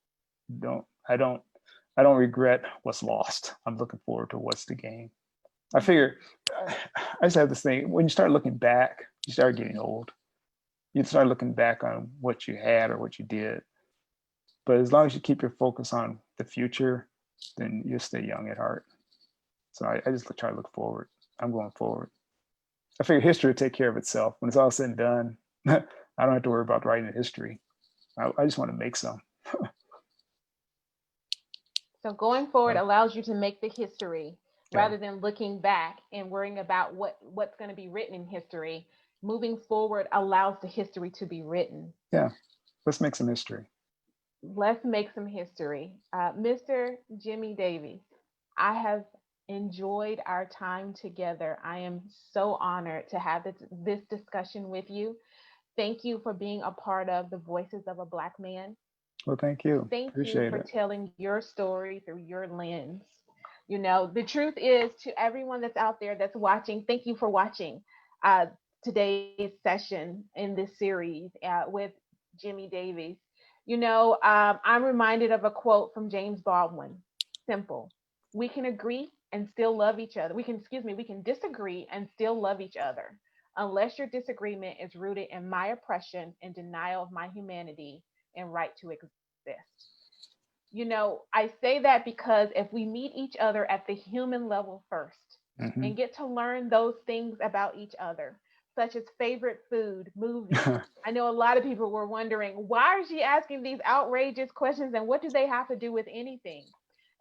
Speaker 2: I don't regret what's lost. I'm looking forward to what's to gain. I figure I just have this thing. When you start looking back, you start getting old. You start looking back on what you had or what you did. But as long as you keep your focus on the future, then you'll stay young at heart. So I just try to look forward. I'm going forward. I figure history will take care of itself. When it's all said and done, I don't have to worry about writing history. I just want to make some.
Speaker 1: So going forward allows you to make the history rather than looking back and worrying about what's going to be written in history. Moving forward allows the history to be written.
Speaker 2: Yeah, let's make some history.
Speaker 1: Let's make some history. Mr. Jimmy Davies, I have enjoyed our time together. I am so honored to have this discussion with you. Thank you for being a part of the Voices of a Black Man.
Speaker 2: Well, thank you.
Speaker 1: Thank
Speaker 2: Appreciate
Speaker 1: you for
Speaker 2: it.
Speaker 1: telling your story through your lens. The truth is, to everyone that's out there that's watching, thank you for watching today's session in this series with Jimmy Davies. I'm reminded of a quote from James Baldwin. Simple. We can agree and still love each other. We can disagree and still love each other, unless your disagreement is rooted in my oppression and denial of my humanity and right to exist. I say that because if we meet each other at the human level first and get to learn those things about each other, such as favorite food, movies. I know a lot of people were wondering, why is she asking these outrageous questions and what do they have to do with anything?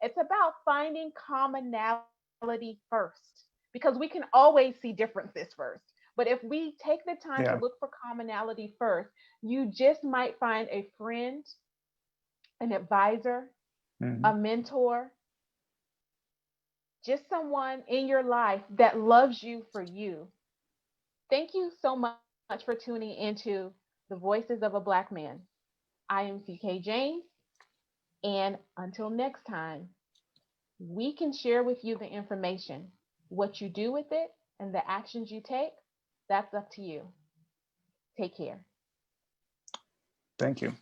Speaker 1: It's about finding commonality first, because we can always see differences first. But if we take the time to look for commonality first, you just might find a friend, an advisor, a mentor, just someone in your life that loves you for you. Thank you so much for tuning into the Voices of a Black Man. I am CK James, and until next time, we can share with you the information. What you do with it and the actions you take, that's up to you. Take care.
Speaker 2: Thank you.